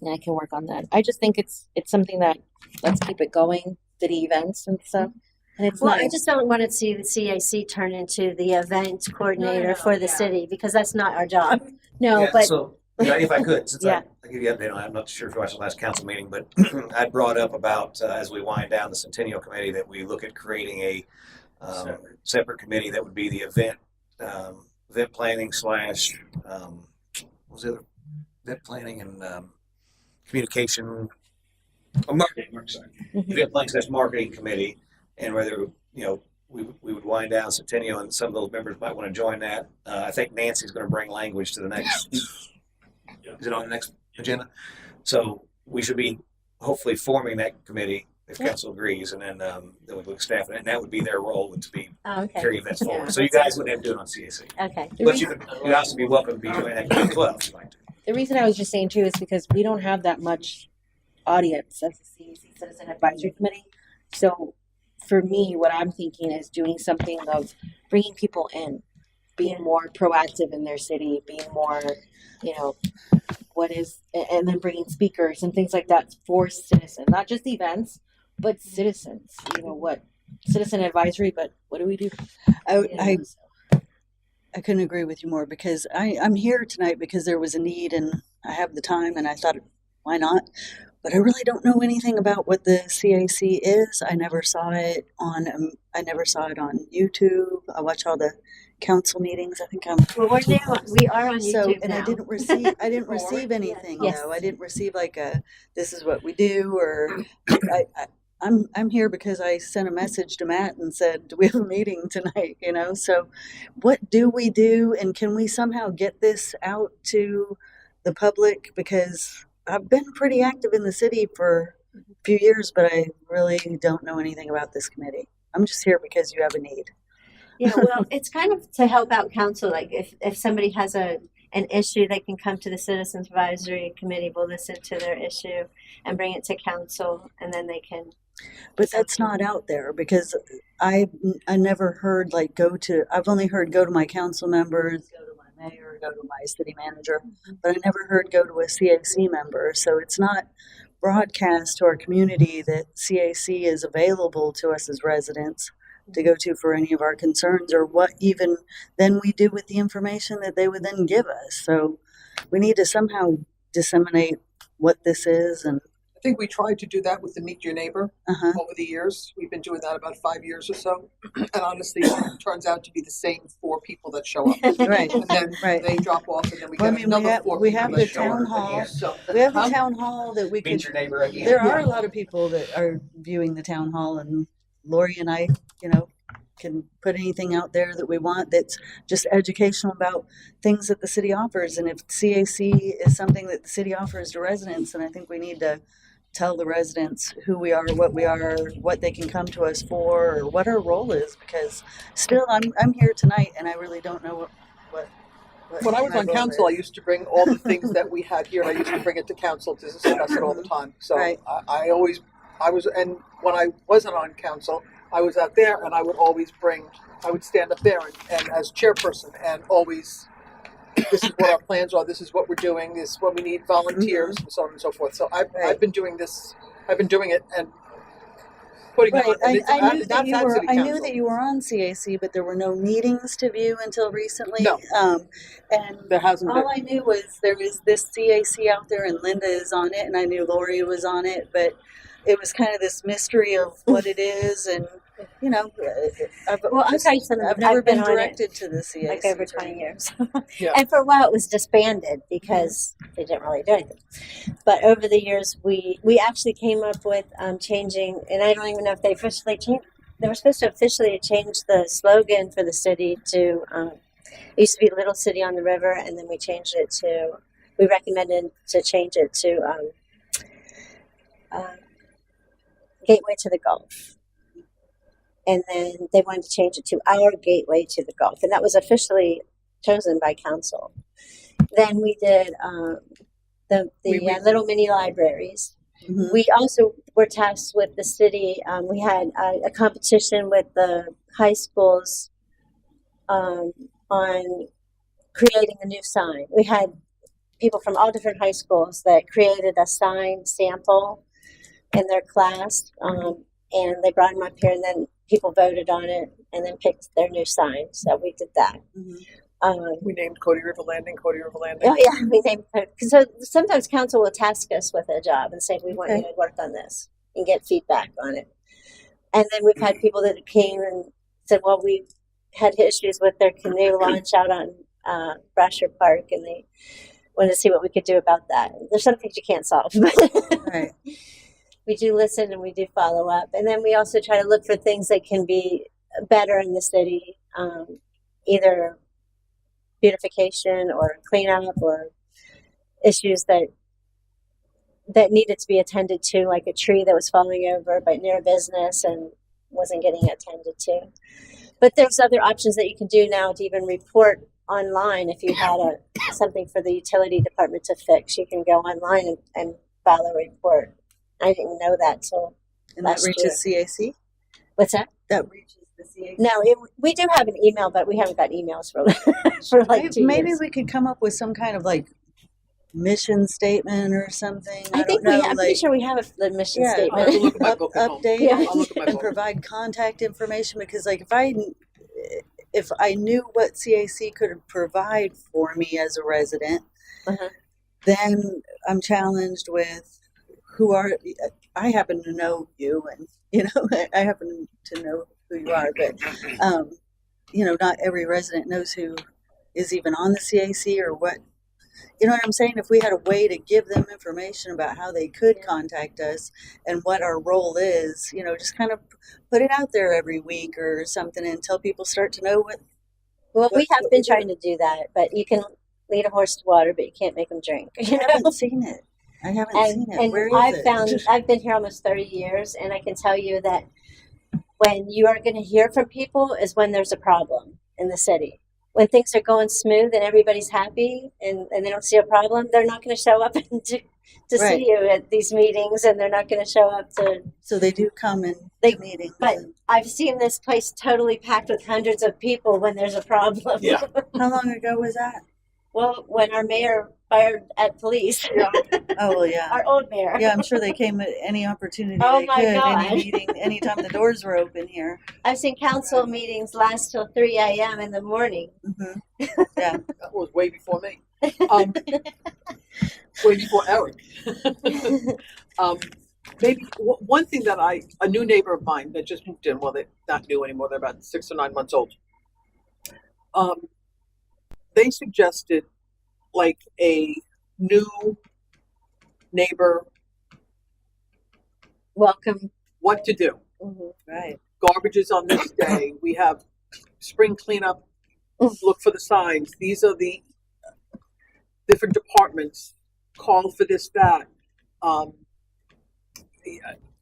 [SPEAKER 5] Yeah, I can work on that. I just think it's something that, let's keep it going, city events and stuff. And it's
[SPEAKER 1] Well,
[SPEAKER 5] nice.
[SPEAKER 1] I just don't want to see the CAC turn into the event coordinator for the city because that's not our job. No,
[SPEAKER 3] Yeah,
[SPEAKER 1] but
[SPEAKER 3] so if I could, since
[SPEAKER 5] Yeah.
[SPEAKER 3] I give you an update on it, I'm not sure if you watched the last council meeting, but I brought up about as we wind down the Centennial Committee that we look at creating a separate committee that would be the event planning / what was the other event planning and communication marketing. Sorry,
[SPEAKER 5] Mhm.
[SPEAKER 3] event planning / marketing committee, and whether we would wind down Centennial, and some of those members might want to join that. I think Nancy's going to bring language to the next. Is it on the next agenda? So we should be hopefully forming that committee if council agrees, and then we look at staff, and that would be their role to be
[SPEAKER 1] okay,
[SPEAKER 3] carry events forward.
[SPEAKER 1] Yeah.
[SPEAKER 3] So you guys wouldn't have to do it on CAC,
[SPEAKER 1] okay.
[SPEAKER 3] but you'd also be welcome to be joining that committee as well if you'd like to.
[SPEAKER 5] The reason I was just saying too is because we don't have that much audience as the CAC Citizen Advisory Committee. So for me, what I'm thinking is doing something of bringing people in, being more proactive in their city, being more, and then bringing speakers and things like that for citizens, not just events, but citizens. What citizen advisory, but what do we do?
[SPEAKER 7] I couldn't agree with you more because I'm here tonight because there was a need and I have the time and I thought, why not? But I really don't know anything about what the CAC is. I never saw it on YouTube. I watch all the council meetings. I think
[SPEAKER 1] Well, we are on
[SPEAKER 7] so,
[SPEAKER 1] YouTube
[SPEAKER 7] and
[SPEAKER 1] now.
[SPEAKER 7] I didn't receive anything.
[SPEAKER 1] Yes.
[SPEAKER 7] I didn't receive like this is what we do, or I'm here because I sent a message to Matt and said, do we have a meeting tonight? So what do we do, and can we somehow get this out to the public? Because I've been pretty active in the city for a few years, but I really don't know anything about this committee. I'm just here because you have a need.
[SPEAKER 1] Yeah, well, it's kind of to help out council. Like if somebody has an issue, they can come to the Citizens Advisory Committee. We'll listen to their issue and bring it to council, and then they can.
[SPEAKER 7] But that's not out there because I never heard I've only heard go to my council members, go to my mayor, go to my city manager, but I never heard go to a CAC member. So it's not broadcast to our community that CAC is available to us as residents to go to for any of our concerns, or what even then we do with the information that they would then give us. So we need to somehow disseminate what this is. And
[SPEAKER 8] I think we tried to do that with the Meet Your Neighbor
[SPEAKER 7] uh-huh.
[SPEAKER 8] over the years. We've been doing that about 5 years or so. And honestly, it turns out to be the same 4 people that show up.
[SPEAKER 7] Right.
[SPEAKER 8] And then
[SPEAKER 7] Right.
[SPEAKER 8] they drop off, and then we
[SPEAKER 7] Well,
[SPEAKER 8] get another 4
[SPEAKER 7] we
[SPEAKER 8] people
[SPEAKER 7] have
[SPEAKER 8] that
[SPEAKER 7] the
[SPEAKER 8] show
[SPEAKER 7] town
[SPEAKER 8] up.
[SPEAKER 7] hall.
[SPEAKER 8] So,
[SPEAKER 7] We have the
[SPEAKER 8] Huh?
[SPEAKER 7] town hall that we
[SPEAKER 3] Meet
[SPEAKER 7] could.
[SPEAKER 3] your neighbor again.
[SPEAKER 7] There are a lot of people that are viewing the town hall, and Lori and I, can put anything out there that we want that's just educational about things that the city offers. And if CAC is something that the city offers to residents, then I think we need to tell the residents who we are, what they can come to us for, or what our role is. Because still, I'm here tonight, and I really don't know what
[SPEAKER 8] When I was
[SPEAKER 7] my
[SPEAKER 8] on
[SPEAKER 7] role
[SPEAKER 8] council, I
[SPEAKER 7] is.
[SPEAKER 8] used to bring all the things that we had here, and I used to bring it to council to discuss it all the time. So
[SPEAKER 7] Right.
[SPEAKER 8] I was, and when I wasn't on council, I was out there, and I would stand up there and as chairperson, and always, this is what our plans are, this is what we're doing, this is what we need, volunteers, and so on and so forth. So I've
[SPEAKER 7] Right.
[SPEAKER 8] been doing this, I've been doing it and putting it
[SPEAKER 7] Right.
[SPEAKER 8] on. And
[SPEAKER 7] I knew that
[SPEAKER 8] that's
[SPEAKER 7] you
[SPEAKER 8] at
[SPEAKER 7] were.
[SPEAKER 8] city
[SPEAKER 7] I knew
[SPEAKER 8] council.
[SPEAKER 7] that you were on CAC, but there were no meetings to view until recently.
[SPEAKER 8] No.
[SPEAKER 7] And
[SPEAKER 8] There hasn't been.
[SPEAKER 7] all I knew was there was this CAC out there, and Linda is on it, and I knew Lori was on it, but it was kind of this mystery of what it is, and you know,
[SPEAKER 1] Well, I'll tell you something.
[SPEAKER 7] I've never
[SPEAKER 1] I've been
[SPEAKER 7] been
[SPEAKER 1] on it
[SPEAKER 7] directed to the CAC.
[SPEAKER 1] like over 20 years.
[SPEAKER 8] Yeah.
[SPEAKER 1] And for a while it was disbanded because they didn't really do anything. But over the years we actually came up with changing, and I don't even know if they officially changed. They were supposed to officially change the slogan for the city to, it used to be Little City on the River, and then we changed it to, we recommended to change it to Gateway to the Gulf. And then they wanted to change it to Our Gateway to the Gulf, and that was officially chosen by council. Then we did the little mini libraries.
[SPEAKER 7] Mhm.
[SPEAKER 1] We also were tasked with the city. We had a competition with the high schools on creating a new sign. We had people from all different high schools that created a sign sample in their class, and they brought them up here, and then people voted on it and then picked their new sign. So we did that.
[SPEAKER 7] Mhm.
[SPEAKER 8] We named Cody River Landing.
[SPEAKER 1] Oh yeah, we named it. So sometimes council will task us with a job and say, we want you
[SPEAKER 7] Okay.
[SPEAKER 1] to work on this and get feedback on it. And then we've had people that came and said, well, we had issues with their canoe launch out on Brasher Park, and they wanted to see what we could do about that. There's some things you can't solve.
[SPEAKER 7] Right.
[SPEAKER 1] We do listen and we do follow up. And then we also try to look for things that can be better in the city, either beautification or cleanup or issues that needed to be attended to, like a tree that was falling over but near a business and wasn't getting attended to. But there's other options that you can do now to even report online. If you had something for the utility department to fix, you can go online and file a report. I didn't know that till
[SPEAKER 7] And that
[SPEAKER 1] last
[SPEAKER 7] reaches CAC.
[SPEAKER 1] what's that?
[SPEAKER 7] That reaches the CAC.
[SPEAKER 1] No, we do have an email, but we haven't got emails for for like 2
[SPEAKER 7] Maybe
[SPEAKER 1] years.
[SPEAKER 7] we could come up with some kind of like mission statement or something.
[SPEAKER 1] I think
[SPEAKER 7] don't know,
[SPEAKER 1] I'm pretty
[SPEAKER 7] like,
[SPEAKER 1] sure we have a mission
[SPEAKER 7] yeah,
[SPEAKER 8] I'll have to
[SPEAKER 1] statement.
[SPEAKER 8] look at my book at home.
[SPEAKER 7] update
[SPEAKER 1] Yeah.
[SPEAKER 8] I'll look at my
[SPEAKER 7] and
[SPEAKER 8] book.
[SPEAKER 7] provide contact information, because like if I knew what CAC could provide for me as a resident,
[SPEAKER 1] Uh-huh.
[SPEAKER 7] then I'm challenged with I happen to know you, and I happen to know who you are, but not every resident knows who is even on the CAC or what. You know what I'm saying? If we had a way to give them information about how they could contact us and what our role is, just kind of put it out there every week or something until people start to know what.
[SPEAKER 1] Well, we
[SPEAKER 7] what
[SPEAKER 1] have
[SPEAKER 7] we
[SPEAKER 1] been
[SPEAKER 7] do.
[SPEAKER 1] trying to do that, but you can lead a horse to water, but you can't make them drink.
[SPEAKER 7] I haven't seen it. I haven't seen it.
[SPEAKER 1] And
[SPEAKER 7] Where is
[SPEAKER 1] I've
[SPEAKER 7] it?
[SPEAKER 1] found I've been here almost 30 years, and I can tell you that when you are going to hear from people is when there's a problem in the city. When things are going smooth and everybody's happy and they don't see a problem, they're not going to show up to
[SPEAKER 7] Right.
[SPEAKER 1] see you at these meetings, and they're not going to show up to.
[SPEAKER 7] So they do come in
[SPEAKER 1] They-
[SPEAKER 7] to meetings.
[SPEAKER 1] But
[SPEAKER 7] and-
[SPEAKER 1] I've seen this place totally packed with hundreds of people when there's a problem.
[SPEAKER 2] Yeah.
[SPEAKER 7] How long ago was that?
[SPEAKER 1] Well, when our mayor fired at police,
[SPEAKER 7] Oh, well, yeah.
[SPEAKER 1] our old mayor.
[SPEAKER 7] Yeah, I'm sure they came at any opportunity
[SPEAKER 1] Oh
[SPEAKER 7] they
[SPEAKER 1] my
[SPEAKER 7] could,
[SPEAKER 1] God.
[SPEAKER 7] any meeting, anytime the doors were open here.
[SPEAKER 1] I've seen council meetings last till 3 a.m. in the morning.
[SPEAKER 7] Hmm.
[SPEAKER 8] That was way before me. Way before Eric. Maybe one thing that a new neighbor of mine that just moved in, well, they're not new anymore, they're about 6 or 9 months old. They suggested like a new neighbor,
[SPEAKER 1] Welcome.
[SPEAKER 8] what to do.
[SPEAKER 1] Mhm.
[SPEAKER 7] Right.
[SPEAKER 8] Garbage is on this day. We have spring cleanup. Look for the signs. These are the different departments. Call for this, that.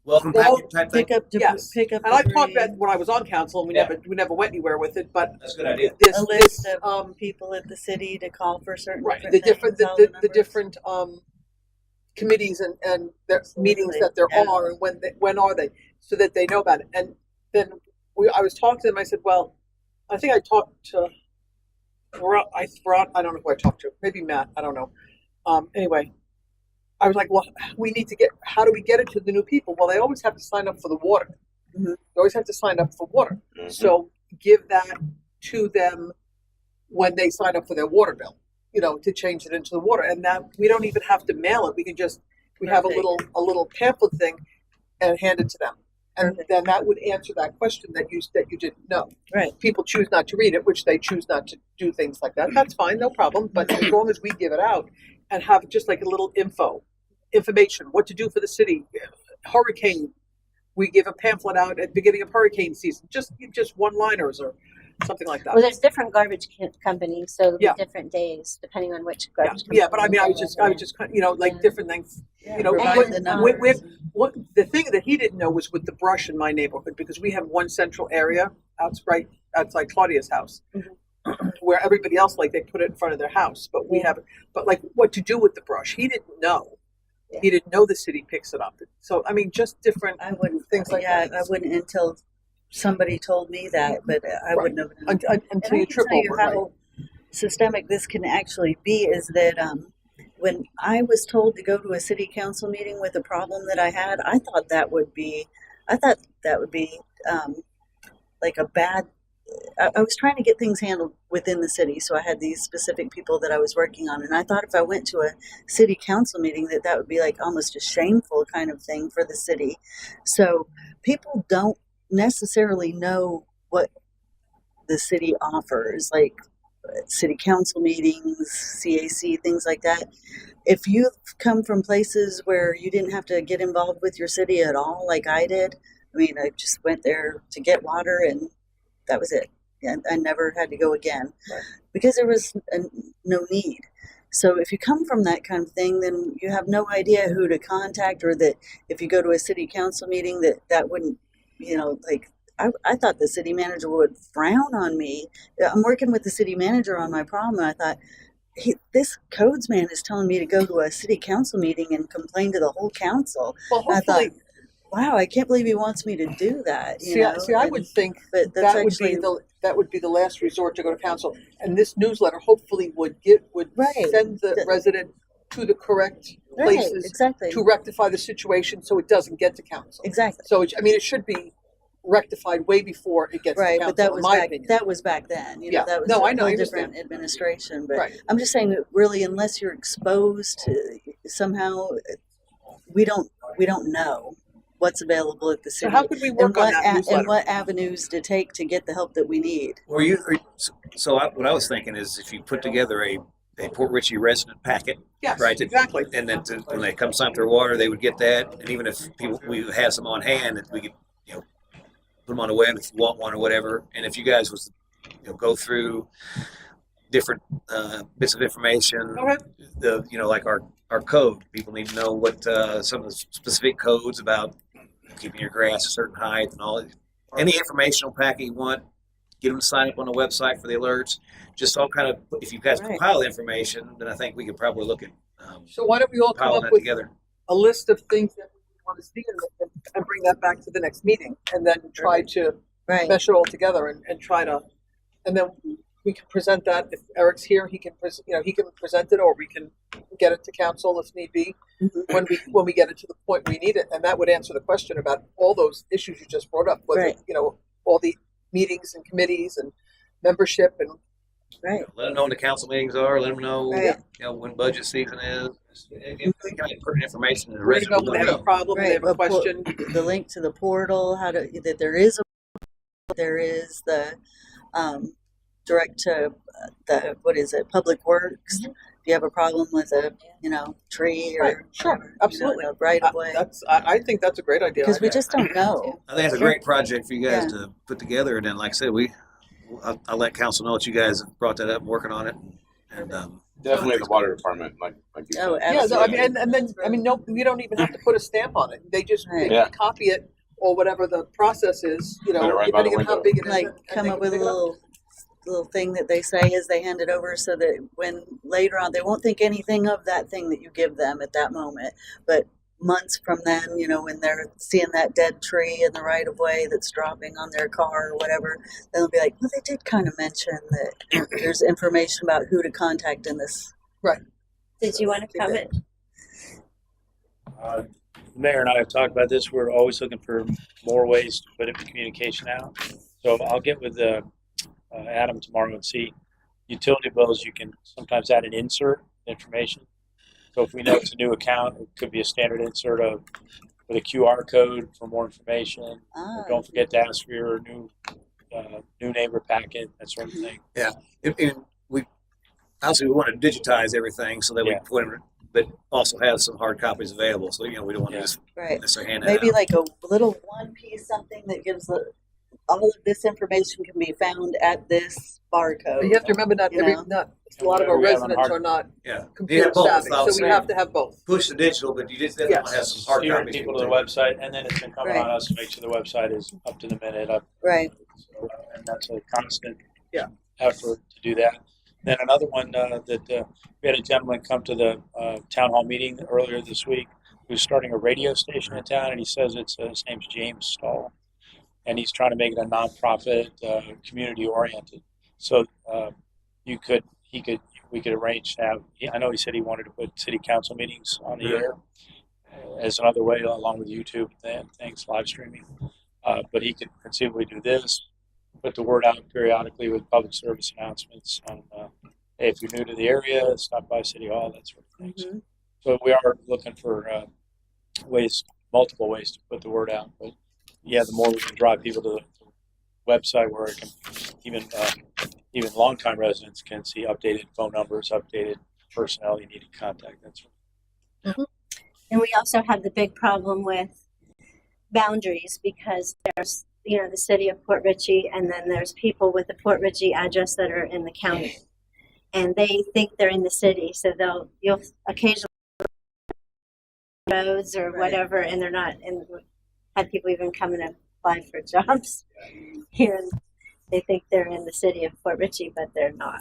[SPEAKER 3] welcome
[SPEAKER 8] Well,
[SPEAKER 3] package type thing.
[SPEAKER 7] Pick up,
[SPEAKER 8] Yes.
[SPEAKER 7] pick up.
[SPEAKER 8] And I've talked
[SPEAKER 7] debris.
[SPEAKER 8] about when I was on council, and
[SPEAKER 3] Yeah.
[SPEAKER 8] we never went anywhere with it. But
[SPEAKER 3] That's a good idea.
[SPEAKER 8] this
[SPEAKER 7] A list
[SPEAKER 8] this,
[SPEAKER 7] of people at the city to call for certain
[SPEAKER 8] right,
[SPEAKER 7] different
[SPEAKER 8] the different
[SPEAKER 7] things, all
[SPEAKER 8] the
[SPEAKER 7] numbers.
[SPEAKER 8] different committees and their meetings that there
[SPEAKER 7] Yeah.
[SPEAKER 8] are, and when are they, so that they know about it. And then I was talking to them. I said, well, I think I talked to I don't know who I talked to, maybe Matt, I don't know. Anyway, I was like, well, how do we get it to the new people? Well, they always have to sign up for the water.
[SPEAKER 7] Mhm.
[SPEAKER 8] They always have to sign up for water.
[SPEAKER 2] Mhm.
[SPEAKER 8] So give that to them when they sign up for their water bill, to change it into the water. And that we don't even have to mail it. We can just, we have a
[SPEAKER 7] Perfect.
[SPEAKER 8] little pamphlet thing and hand it to them. And then that would answer that question that you didn't know.
[SPEAKER 7] Right.
[SPEAKER 8] People choose not to read it, which they choose not to do things like that. That's fine, no problem. But as long as we give it out and have just like a little information, what to do for the city, hurricane, we give a pamphlet out at the beginning of hurricane season, just one-liners or something like that.
[SPEAKER 1] Well, there's different garbage companies, so there'll be
[SPEAKER 8] Yeah.
[SPEAKER 1] different days depending on which
[SPEAKER 8] Yeah,
[SPEAKER 1] garbage company.
[SPEAKER 8] yeah, but I mean, I was just like
[SPEAKER 1] Yeah.
[SPEAKER 8] different things.
[SPEAKER 7] Provide
[SPEAKER 8] What-
[SPEAKER 7] the
[SPEAKER 8] what-
[SPEAKER 7] numbers.
[SPEAKER 8] what the thing that he didn't know was with the brush in my neighborhood, because we have one central area outside Claudia's house, where everybody else, like, they put it in front of their house, but we
[SPEAKER 1] Yeah.
[SPEAKER 8] have, but like what to do with the brush, he didn't know.
[SPEAKER 1] Yeah.
[SPEAKER 8] He didn't know the city picks it up. So I mean, just different
[SPEAKER 7] I wouldn't
[SPEAKER 8] things like
[SPEAKER 7] yeah,
[SPEAKER 8] that.
[SPEAKER 7] I wouldn't until somebody told me that, but I
[SPEAKER 8] Right.
[SPEAKER 7] wouldn't have known.
[SPEAKER 8] Until
[SPEAKER 7] And
[SPEAKER 8] you
[SPEAKER 7] I can
[SPEAKER 8] trip
[SPEAKER 7] tell you
[SPEAKER 8] over it. Right?
[SPEAKER 7] how systemic this can actually be is that when I was told to go to a city council meeting with a problem that I had, I thought that would be like a bad. I was trying to get things handled within the city, so I had these specific people that I was working on, and I thought if I went to a city council meeting that would be like almost a shameful kind of thing for the city. So people don't necessarily know what the city offers, like city council meetings, CAC, things like that. If you've come from places where you didn't have to get involved with your city at all, like I did, I mean, I just went there to get water and that was it. And I never had to go again because there was no need. So if you come from that kind of thing, then you have no idea who to contact, or that if you go to a city council meeting that wouldn't, like I thought the city manager would frown on me. I'm working with the city manager on my problem. And I thought, this codes man is telling me to go to a city council meeting and complain to the whole council.
[SPEAKER 8] Well,
[SPEAKER 7] And I thought,
[SPEAKER 8] hopefully,
[SPEAKER 7] wow, I can't believe he wants me to do that.
[SPEAKER 8] see, I would think
[SPEAKER 7] but that's
[SPEAKER 8] that
[SPEAKER 7] actually
[SPEAKER 8] would be the last resort to go to council. And this newsletter hopefully would
[SPEAKER 7] Right.
[SPEAKER 8] send the resident to the correct
[SPEAKER 7] right,
[SPEAKER 8] places
[SPEAKER 7] exactly,
[SPEAKER 8] to rectify the situation so it doesn't get to council.
[SPEAKER 7] exactly.
[SPEAKER 8] So it should be rectified way before it gets
[SPEAKER 7] Right,
[SPEAKER 8] to
[SPEAKER 7] but
[SPEAKER 8] council,
[SPEAKER 7] that
[SPEAKER 8] in
[SPEAKER 7] was
[SPEAKER 8] my
[SPEAKER 7] back.
[SPEAKER 8] opinion.
[SPEAKER 7] That was back then.
[SPEAKER 8] Yeah.
[SPEAKER 7] That was
[SPEAKER 8] No,
[SPEAKER 7] a
[SPEAKER 8] I know, I
[SPEAKER 7] whole
[SPEAKER 8] understand.
[SPEAKER 7] different administration. But
[SPEAKER 8] Right.
[SPEAKER 7] I'm just saying that really, unless you're exposed to somehow, we don't know what's available at the
[SPEAKER 8] So
[SPEAKER 7] city
[SPEAKER 8] how could we
[SPEAKER 7] and
[SPEAKER 8] work on
[SPEAKER 7] what
[SPEAKER 8] that
[SPEAKER 7] and
[SPEAKER 8] newsletter?
[SPEAKER 7] what avenues to take to get the help that we need.
[SPEAKER 3] What I was thinking is if you put together a Port Richey resident packet,
[SPEAKER 8] Yes,
[SPEAKER 3] right,
[SPEAKER 8] exactly.
[SPEAKER 3] and then when they come sign up their water, they would get that. And even if we have some on hand, that we could, put them on the web if you want one or whatever. And if you guys was, go through different bits of information,
[SPEAKER 8] Okay.
[SPEAKER 3] like our code, people need to know what some of the specific codes about keeping your grass a certain height and all. Any informational packet you want, get them to sign up on the website for the alerts. Just all kind of, if you guys
[SPEAKER 7] Right.
[SPEAKER 3] compile the information, then I think we could probably look at
[SPEAKER 8] So why don't we all come
[SPEAKER 3] compiling
[SPEAKER 8] up
[SPEAKER 3] that
[SPEAKER 8] with
[SPEAKER 3] together.
[SPEAKER 8] a list of things that we want to see and bring that back to the next meeting, and then try to
[SPEAKER 7] Right.
[SPEAKER 8] mesh it all together and try to, and then we can present that. If Eric's here, he can present it, or we can get it to council if need be
[SPEAKER 7] Mhm.
[SPEAKER 8] when we get it to the point we need it, and that would answer the question about all those issues you just brought up, whether
[SPEAKER 7] Right.
[SPEAKER 8] all the meetings and committees and membership and
[SPEAKER 7] Right.
[SPEAKER 3] Let them know when the council meetings are. Let them know,
[SPEAKER 7] Right.
[SPEAKER 3] when budget season is. Any kind of pertinent information in the
[SPEAKER 8] where to go
[SPEAKER 3] resident
[SPEAKER 8] when they have a problem, when they have a
[SPEAKER 7] Right, but
[SPEAKER 8] question.
[SPEAKER 7] The link to the portal, that there is the direct to the what is it, Public Works. If you have a problem with a tree or
[SPEAKER 8] Right. Sure. Absolutely.
[SPEAKER 7] right of way,
[SPEAKER 8] I think that's a great idea.
[SPEAKER 7] because we just don't know.
[SPEAKER 3] I think it's a great project for you guys to put together. And then, like I said, I'll let council know that you guys have brought that up and working on it. And
[SPEAKER 2] Definitely the water department, like you
[SPEAKER 7] Oh,
[SPEAKER 2] said.
[SPEAKER 8] Yeah, so, I mean,
[SPEAKER 7] absolutely.
[SPEAKER 8] and then, I mean, no, you don't even have to put a stamp on it. They just, they
[SPEAKER 7] Right.
[SPEAKER 2] Yeah.
[SPEAKER 8] copy it or whatever the process is, you
[SPEAKER 2] Put it
[SPEAKER 8] know,
[SPEAKER 2] right by the
[SPEAKER 8] depending on how
[SPEAKER 2] window.
[SPEAKER 8] big it is.
[SPEAKER 7] Like
[SPEAKER 8] and
[SPEAKER 7] come
[SPEAKER 8] they
[SPEAKER 7] up
[SPEAKER 8] can
[SPEAKER 7] with a
[SPEAKER 8] pick it up.
[SPEAKER 7] little thing that they say as they hand it over, so that when later on they won't think anything of that thing that you give them at that moment, but months from then, you know, when they're seeing that dead tree in the right of way that's dropping on their car or whatever, they'll be like, well, they did kind of mention that there's information about who to contact in this.
[SPEAKER 1] Did you want to comment?
[SPEAKER 6] The mayor and I have talked about this. We're always looking for more ways to put communication out. So I'll get with Adam tomorrow and see utility bills. You can sometimes add an insert information. So if we know it's a new account, it could be a standard insert with a QR code for more information. Or don't forget to ask for your new neighbor packet, that sort of thing.
[SPEAKER 3] and we obviously we want to digitize everything so that
[SPEAKER 6] Yeah.
[SPEAKER 3] we put, but also have some hard copies available. So, you know, we don't want to
[SPEAKER 6] Yeah.
[SPEAKER 3] just
[SPEAKER 7] Right.
[SPEAKER 3] necessarily hand it
[SPEAKER 7] Maybe
[SPEAKER 3] out.
[SPEAKER 7] like a little one piece something that gives all of this information can be found at this barcode.
[SPEAKER 8] But you have to remember not
[SPEAKER 7] You
[SPEAKER 8] every,
[SPEAKER 7] know?
[SPEAKER 8] not, a lot of our
[SPEAKER 6] We have on
[SPEAKER 8] residents
[SPEAKER 6] hard-
[SPEAKER 8] are not
[SPEAKER 3] Yeah.
[SPEAKER 8] computer
[SPEAKER 3] both,
[SPEAKER 8] savvy,
[SPEAKER 3] I would
[SPEAKER 8] so we
[SPEAKER 3] say.
[SPEAKER 8] have to have both.
[SPEAKER 3] Push the digital, but you just definitely want to have some hard
[SPEAKER 6] Steering
[SPEAKER 3] copies.
[SPEAKER 6] people to the website, and then it's incumbent on
[SPEAKER 7] Right.
[SPEAKER 6] us to make sure the website is up to the minute, up.
[SPEAKER 7] Right.
[SPEAKER 6] So, and that's a constant
[SPEAKER 8] Yeah.
[SPEAKER 6] effort to do that. Then another one that we had a gentleman come to the town hall meeting earlier this week who's starting a radio station in town, and he says his name's James Stahl, and he's trying to make it a nonprofit, community oriented. So we could arrange to have. I know he said he wanted to put city council meetings on the air as another way, along with YouTube and things, live streaming. But he could conceivably do this, put the word out periodically with public service announcements on, hey, if you're new to the area, stop by City Hall, that sort of thing.
[SPEAKER 7] Mhm.
[SPEAKER 6] So we are looking for multiple ways to put the word out. But yeah, the more we can drive people to the website where it can even longtime residents can see updated phone numbers, updated personnel you need to contact. That's
[SPEAKER 1] And we also have the big problem with boundaries because there's, the city of Port Richey, and then there's people with the Port Richey address that are in the county. And they think they're in the city, so you'll occasionally roads or
[SPEAKER 7] Right.
[SPEAKER 1] whatever, and they're not. And had people even come and apply for jobs here, and they think they're in the city of Port Richey, but they're not.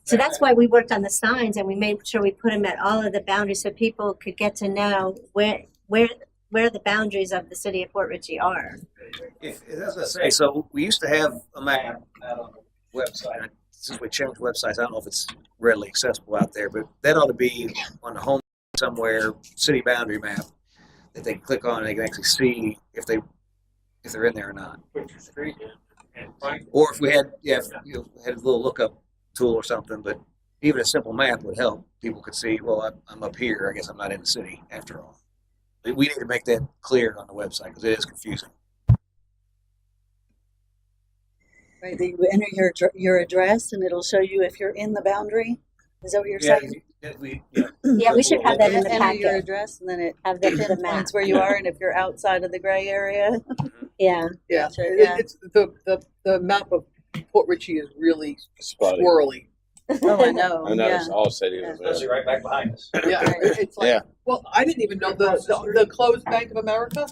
[SPEAKER 1] So that's why we worked on the signs, and we made sure we put them at all of the boundaries so people could get to know where the boundaries of the city of Port Richey are.
[SPEAKER 3] As I say, so we used to have a map out on the website. Since we changed websites, I don't know if it's readily accessible out there, but that ought to be on the home somewhere, city boundary map that they can click on and they can actually see if they're in there or not. Or if we had, had a little lookup tool or something, but even a simple map would help. People could see, well, I'm up here. I guess I'm not in the city after all. We need to make that clear on the website because it is confusing.
[SPEAKER 7] Right. You enter your address and it'll show you if you're in the boundary. Is that what you're saying?
[SPEAKER 1] Yeah, we should have that in the
[SPEAKER 7] Enter your
[SPEAKER 1] packet.
[SPEAKER 7] address and then it
[SPEAKER 1] Have the map.
[SPEAKER 7] pinpoints where you are, and if you're outside of the gray area.
[SPEAKER 1] Yeah.
[SPEAKER 8] Yeah,
[SPEAKER 7] Gotcha, yeah.
[SPEAKER 8] it's the map of Port Richey is really
[SPEAKER 2] Spotty.
[SPEAKER 8] squirrely.
[SPEAKER 7] Oh, I know.
[SPEAKER 2] I noticed all cities.
[SPEAKER 3] Especially right back behind us.
[SPEAKER 8] Yeah, it's like,
[SPEAKER 2] Yeah.
[SPEAKER 8] well, I didn't even know the closed Bank of America,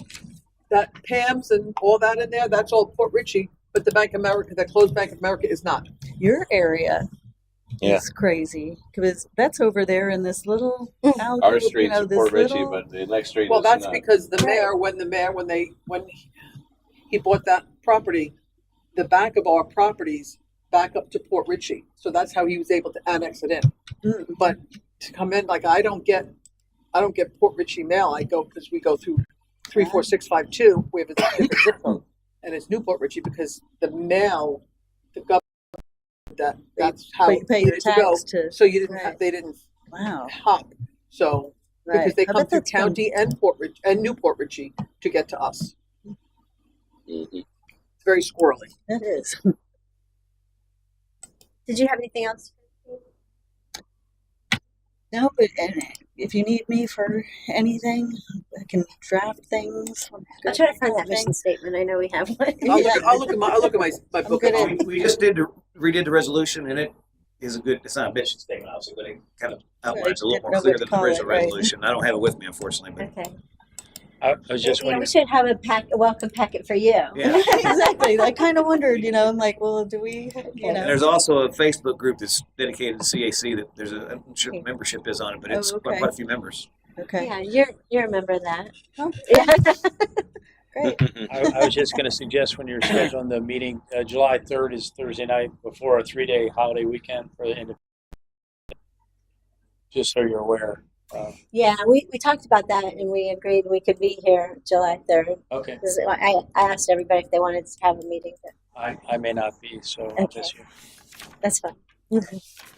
[SPEAKER 8] that Pam's and all that in there, that's all Port Richey, but the Bank of America, the closed Bank of America is not.
[SPEAKER 7] Your area
[SPEAKER 2] Yeah.
[SPEAKER 7] is crazy because that's over there in this little alley,
[SPEAKER 2] Our streets
[SPEAKER 7] you know,
[SPEAKER 2] are
[SPEAKER 7] this
[SPEAKER 2] Port Richey,
[SPEAKER 7] little-
[SPEAKER 2] but the next street
[SPEAKER 8] Well,
[SPEAKER 2] is
[SPEAKER 8] that's
[SPEAKER 2] not.
[SPEAKER 8] because the mayor, when he bought that property, the back of our properties back up to Port Richey, so that's how he was able to annex it in.
[SPEAKER 7] Mm.
[SPEAKER 8] But to come in, like, I don't get Port Richey mail. I go, because we go through 34652. We have a different zip code, and it's Newport Richey because the mail, the government, that's how
[SPEAKER 7] But you
[SPEAKER 8] it
[SPEAKER 7] pay your
[SPEAKER 8] needed to go.
[SPEAKER 7] tax to.
[SPEAKER 8] So you didn't
[SPEAKER 7] Right.
[SPEAKER 8] have, they didn't
[SPEAKER 7] Wow.
[SPEAKER 8] hop. So because
[SPEAKER 7] Right.
[SPEAKER 8] they
[SPEAKER 7] I
[SPEAKER 8] come
[SPEAKER 7] bet
[SPEAKER 8] through
[SPEAKER 7] that's fun.
[SPEAKER 8] county and Newport Richey to get to us.
[SPEAKER 2] Mhm.
[SPEAKER 8] It's very squirrely.
[SPEAKER 7] That is.
[SPEAKER 1] Did you have anything else?
[SPEAKER 7] No, but if you need me for anything, I can draft things.
[SPEAKER 1] I'll try to find that mission statement. I know we have one.
[SPEAKER 8] I'll look at my book.
[SPEAKER 7] good at-
[SPEAKER 3] We just redid the resolution, and it is a good. It's not a mission statement, obviously, but it kind of outlines a
[SPEAKER 7] Right,
[SPEAKER 3] little
[SPEAKER 7] know
[SPEAKER 3] more clear
[SPEAKER 7] what to
[SPEAKER 3] than there
[SPEAKER 7] call
[SPEAKER 3] is a
[SPEAKER 7] it, right.
[SPEAKER 3] resolution. I don't have it with me, unfortunately, but
[SPEAKER 1] Okay.
[SPEAKER 6] I was just
[SPEAKER 1] Yeah, we
[SPEAKER 6] wondering.
[SPEAKER 1] should have a welcome packet for you.
[SPEAKER 3] yeah.
[SPEAKER 7] Exactly. I kind of wondered, I'm like, well, do we,
[SPEAKER 3] And there's also a Facebook group that's dedicated to CAC that there's a, I'm sure
[SPEAKER 1] Okay.
[SPEAKER 3] membership is on it, but
[SPEAKER 7] Oh,
[SPEAKER 3] it's
[SPEAKER 7] okay.
[SPEAKER 3] quite a few members.
[SPEAKER 7] Okay,
[SPEAKER 1] Yeah, you're a member of that.
[SPEAKER 7] Oh.
[SPEAKER 1] Yeah.
[SPEAKER 7] great.
[SPEAKER 6] I was just going to suggest when you're scheduling the meeting, July 3rd is Thursday night before a 3-day holiday weekend for the end. Just so you're aware.
[SPEAKER 1] Yeah, we talked about that and we agreed we could be here July 3rd.
[SPEAKER 6] Okay.
[SPEAKER 1] 'Cause I asked everybody if they wanted to have a meeting, but
[SPEAKER 6] I may not be, so I'll
[SPEAKER 1] Okay.
[SPEAKER 6] miss you.
[SPEAKER 1] that's fine.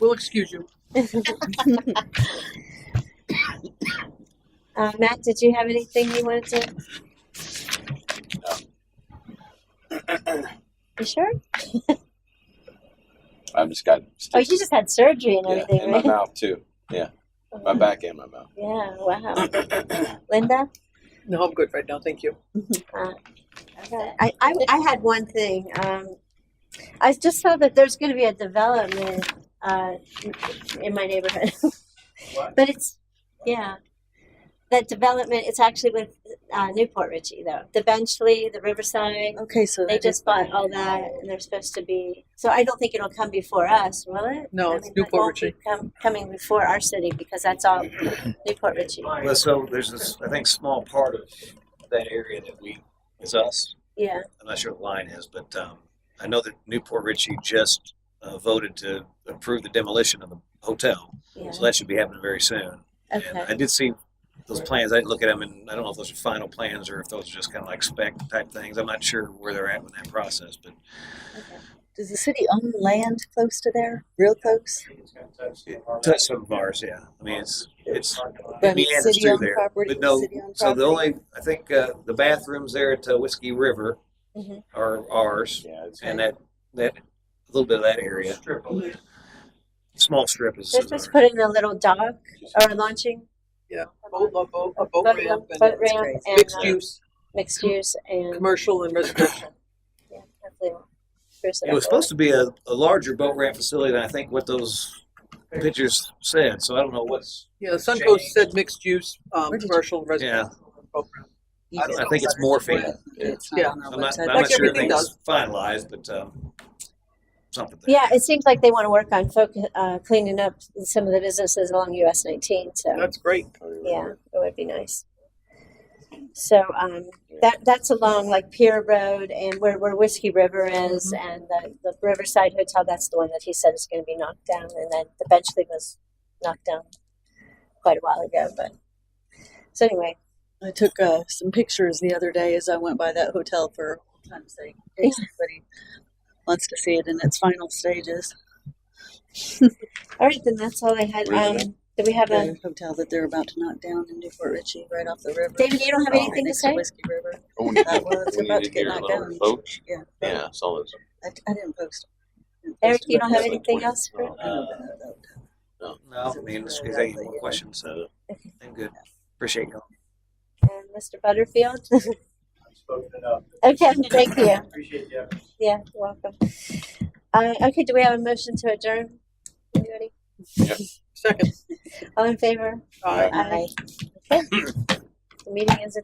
[SPEAKER 8] We'll excuse you.
[SPEAKER 1] Matt, did you have anything you wanted to? You sure?
[SPEAKER 2] I've just got
[SPEAKER 1] Oh, you just had surgery and
[SPEAKER 2] yeah,
[SPEAKER 1] everything,
[SPEAKER 2] in my
[SPEAKER 1] right?
[SPEAKER 2] mouth too. Yeah, my back and my mouth.
[SPEAKER 1] Yeah, wow. Linda?
[SPEAKER 8] No, I'm good right now. Thank you.
[SPEAKER 1] I had one thing. I just saw that there's going to be a development in my neighborhood, but it's that development. It's actually with Newport Richie though. The Benchley, the Riverside.
[SPEAKER 7] Okay, so
[SPEAKER 1] They
[SPEAKER 7] that
[SPEAKER 1] just
[SPEAKER 7] is-
[SPEAKER 1] bought all that, and they're supposed to be. So I don't think it'll come before us, will it?
[SPEAKER 8] No,
[SPEAKER 1] I
[SPEAKER 8] it's
[SPEAKER 1] mean,
[SPEAKER 8] Newport
[SPEAKER 1] it won't be
[SPEAKER 8] Richie.
[SPEAKER 1] coming before our city because that's all Newport Richie.
[SPEAKER 3] Well, so there's this, I think, small part of that area that is us.
[SPEAKER 1] Yeah.
[SPEAKER 3] I'm not sure what the line is, but I know that Newport Richie just voted to approve the demolition of the hotel.
[SPEAKER 1] Yeah.
[SPEAKER 3] So that should be happening very soon. And
[SPEAKER 1] Okay.
[SPEAKER 3] I did see those plans. I didn't look at them, and I don't know if those are final plans or if those are just kind of like spec type things. I'm not sure where they're at with that process, but
[SPEAKER 7] Does the city own land close to there? Real close?
[SPEAKER 3] touch some of ours, yeah. I mean, it's
[SPEAKER 7] But
[SPEAKER 3] it meanders through
[SPEAKER 7] city-owned
[SPEAKER 3] there.
[SPEAKER 7] property,
[SPEAKER 3] But no,
[SPEAKER 7] city-owned
[SPEAKER 3] so the
[SPEAKER 7] property?
[SPEAKER 3] only, I think the bathrooms there at Whiskey River
[SPEAKER 1] Mhm.
[SPEAKER 3] are ours,
[SPEAKER 2] Yeah, it's
[SPEAKER 3] and that a little bit of that area, small strip is.
[SPEAKER 1] They're supposed to put in a little dock or launching
[SPEAKER 8] Yeah, a boat
[SPEAKER 1] boat
[SPEAKER 8] ramp
[SPEAKER 1] boat
[SPEAKER 8] and
[SPEAKER 1] ramp
[SPEAKER 7] crazy.
[SPEAKER 1] and
[SPEAKER 8] mixed use,
[SPEAKER 1] mixed use and
[SPEAKER 8] commercial and residential.
[SPEAKER 1] yeah, hopefully we'll spruce
[SPEAKER 3] It was
[SPEAKER 1] up.
[SPEAKER 3] supposed to be a larger boat ramp facility than I think what those pictures said. So I don't know what's.
[SPEAKER 8] Yeah, Suncoast said mixed use,
[SPEAKER 7] Where did you-
[SPEAKER 8] commercial and residential. Boat ramp.
[SPEAKER 3] I think it's morphing.
[SPEAKER 7] It's
[SPEAKER 8] Yeah.
[SPEAKER 7] not on our
[SPEAKER 3] I'm not,
[SPEAKER 7] website.
[SPEAKER 3] I'm
[SPEAKER 8] Like
[SPEAKER 3] not sure
[SPEAKER 8] everything
[SPEAKER 3] everything's finalized, but something. There.
[SPEAKER 1] Yeah, it seems like they want to work on cleaning up some of the businesses along US 19. So
[SPEAKER 8] That's great.
[SPEAKER 1] yeah, it would be nice. So that's along like Pier Road and where Whiskey River is, and the Riverside Hotel. That's the one that he said is going to be knocked down, and then the Benchley was knocked down quite a while ago. But so anyway,
[SPEAKER 7] I took some pictures the other day as I went by that hotel for old time's sake. In case anybody wants to see it in its final stages.
[SPEAKER 1] all right, then that's all I had. Do we have a
[SPEAKER 7] The hotel that they're about to knock down in Newport Richie, right off the river.
[SPEAKER 1] David? You don't have anything to
[SPEAKER 7] Next
[SPEAKER 1] say?
[SPEAKER 7] Whiskey River.
[SPEAKER 2] Oh, we
[SPEAKER 7] That was
[SPEAKER 2] we
[SPEAKER 7] about
[SPEAKER 2] need
[SPEAKER 7] to get
[SPEAKER 2] hear a
[SPEAKER 7] knocked
[SPEAKER 2] little
[SPEAKER 7] down.
[SPEAKER 2] folks.
[SPEAKER 7] Yeah.
[SPEAKER 2] Yeah, so it's
[SPEAKER 7] I didn't post it.
[SPEAKER 1] Eric, you don't have
[SPEAKER 2] That's
[SPEAKER 1] anything
[SPEAKER 2] like
[SPEAKER 1] else? For,
[SPEAKER 7] I know that hotel.
[SPEAKER 3] No, I mean, if there's any more questions, I'm good. Appreciate you.
[SPEAKER 1] and Mr. Butterfield.
[SPEAKER 9] Spoken enough.
[SPEAKER 1] Okay, thank you.
[SPEAKER 9] Appreciate you.
[SPEAKER 1] Yeah, you're welcome. Okay, do we have a motion to adjourn? Anybody?
[SPEAKER 8] Second.
[SPEAKER 1] All in favor?
[SPEAKER 8] Aye.
[SPEAKER 1] Aye. Okay. The meeting is adjourned.